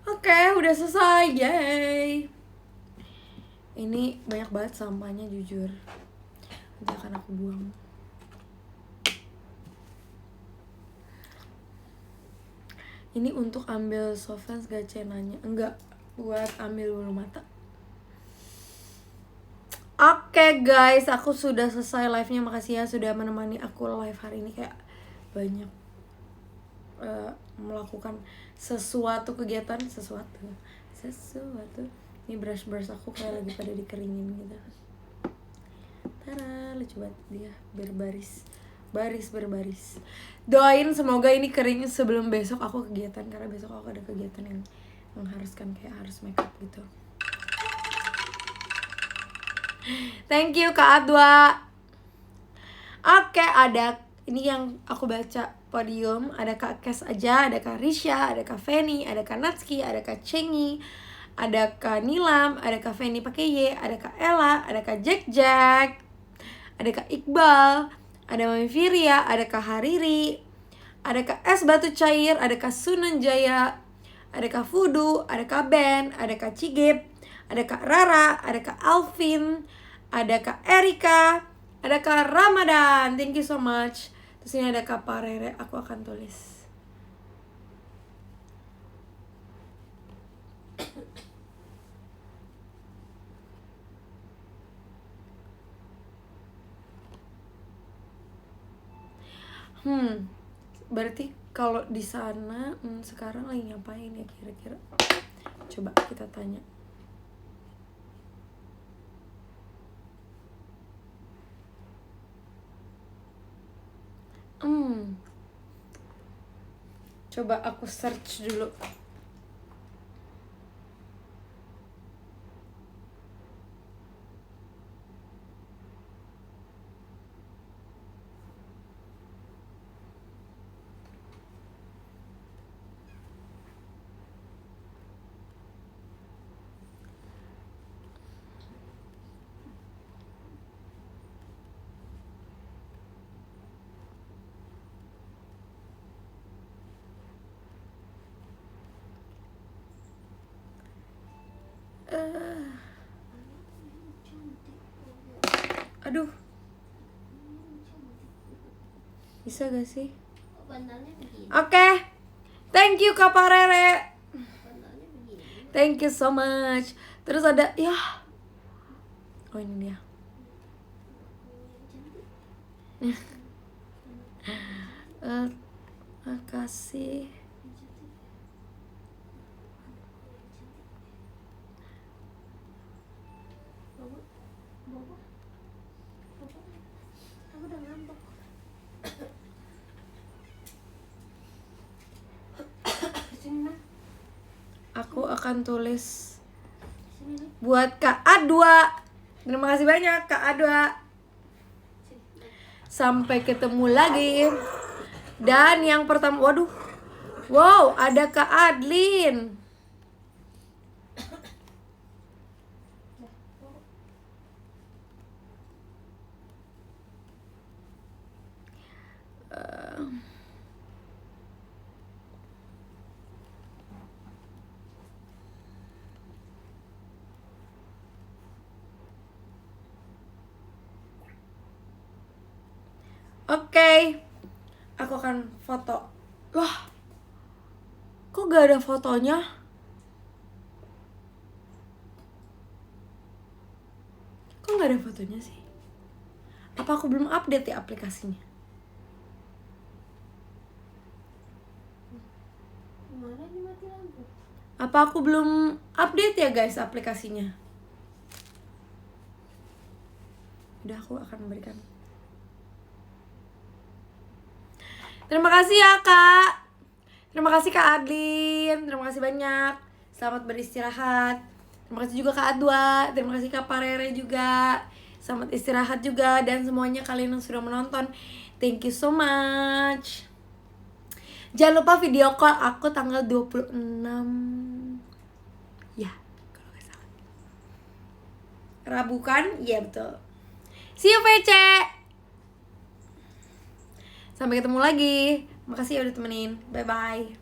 Oke, udah selesai. Yay. Ini banyak banget sampahnya jujur. Nanti akan aku buang. Ini untuk ambil softens gak cenanya? Enggak, buat ambil bulu mata. Oke guys, aku sudah selesai live-nya. Makasih ya sudah menemani aku live hari ini. Kayak banyak melakukan sesuatu kegiatan. Sesuatu. Ini brush aku kayak lagi pada dikeringin gitu. Tara, lucu banget dia berbaris. Baris berbaris. Doain semoga ini kering sebelum besok aku kegiatan. Karena besok aku ada kegiatan yang mengharuskan kayak harus makeup gitu. Thank you Kak Adwa. Oke, ada ini yang aku baca podium. Ada Kak Kes aja, ada Kak Risha, ada Kak Feni, ada Kak Natski, ada Kak Cengi, ada Kak Nilam, ada Kak Feni pakai Y, ada Kak Ella, ada Kak Jack, ada Kak Iqbal, ada Mami Firia, ada Kak Hariri, ada Kak Es Batu Cair, ada Kak Sunan Jaya, ada Kak Fudu, ada Kak Ben, ada Kak Cigip, ada Kak Rara, ada Kak Alvin, ada Kak Erika, ada Kak Ramadan. Thank you so much. Terus ini ada Kak Parere, aku akan tulis. Berarti kalau di sana sekarang lagi ngapain ya kira-kira? Coba kita tanya. Coba aku search dulu. Aduh. Bisa gak sih? Bantalnya begini. Oke. Thank you Kak Parere. Bantalnya begini. Thank you so much. Terus ada ya. Oh ini dia. Makasih. Aku udah ngantuk. Sini nak. Aku akan tulis Sini nak. buat Kak Adwa. Terima kasih banyak Kak Adwa. Sampai ketemu lagi. Dan yang pertama, waduh. Wow, ada Kak Adlin. Oke. Aku akan foto. Loh. Kok gak ada fotonya? Kok gak ada fotonya sih? Apa aku belum update ya aplikasinya? Mana ini mati lampu? Apa aku belum update ya guys aplikasinya? Udah, aku akan memberikan. Terima kasih ya Kak. Terima kasih Kak Adlin. Terima kasih banyak. Selamat beristirahat. Terima kasih juga Kak Adwa. Terima kasih Kak Parere juga. Selamat istirahat juga. Dan semuanya kalian yang sudah menonton, thank you so much. Jangan lupa video call aku tanggal 26. Ya, kalau gak salah. Rabu kan? Iya betul. See you VC. Sampai ketemu lagi. Makasih ya udah temenin. Bye bye.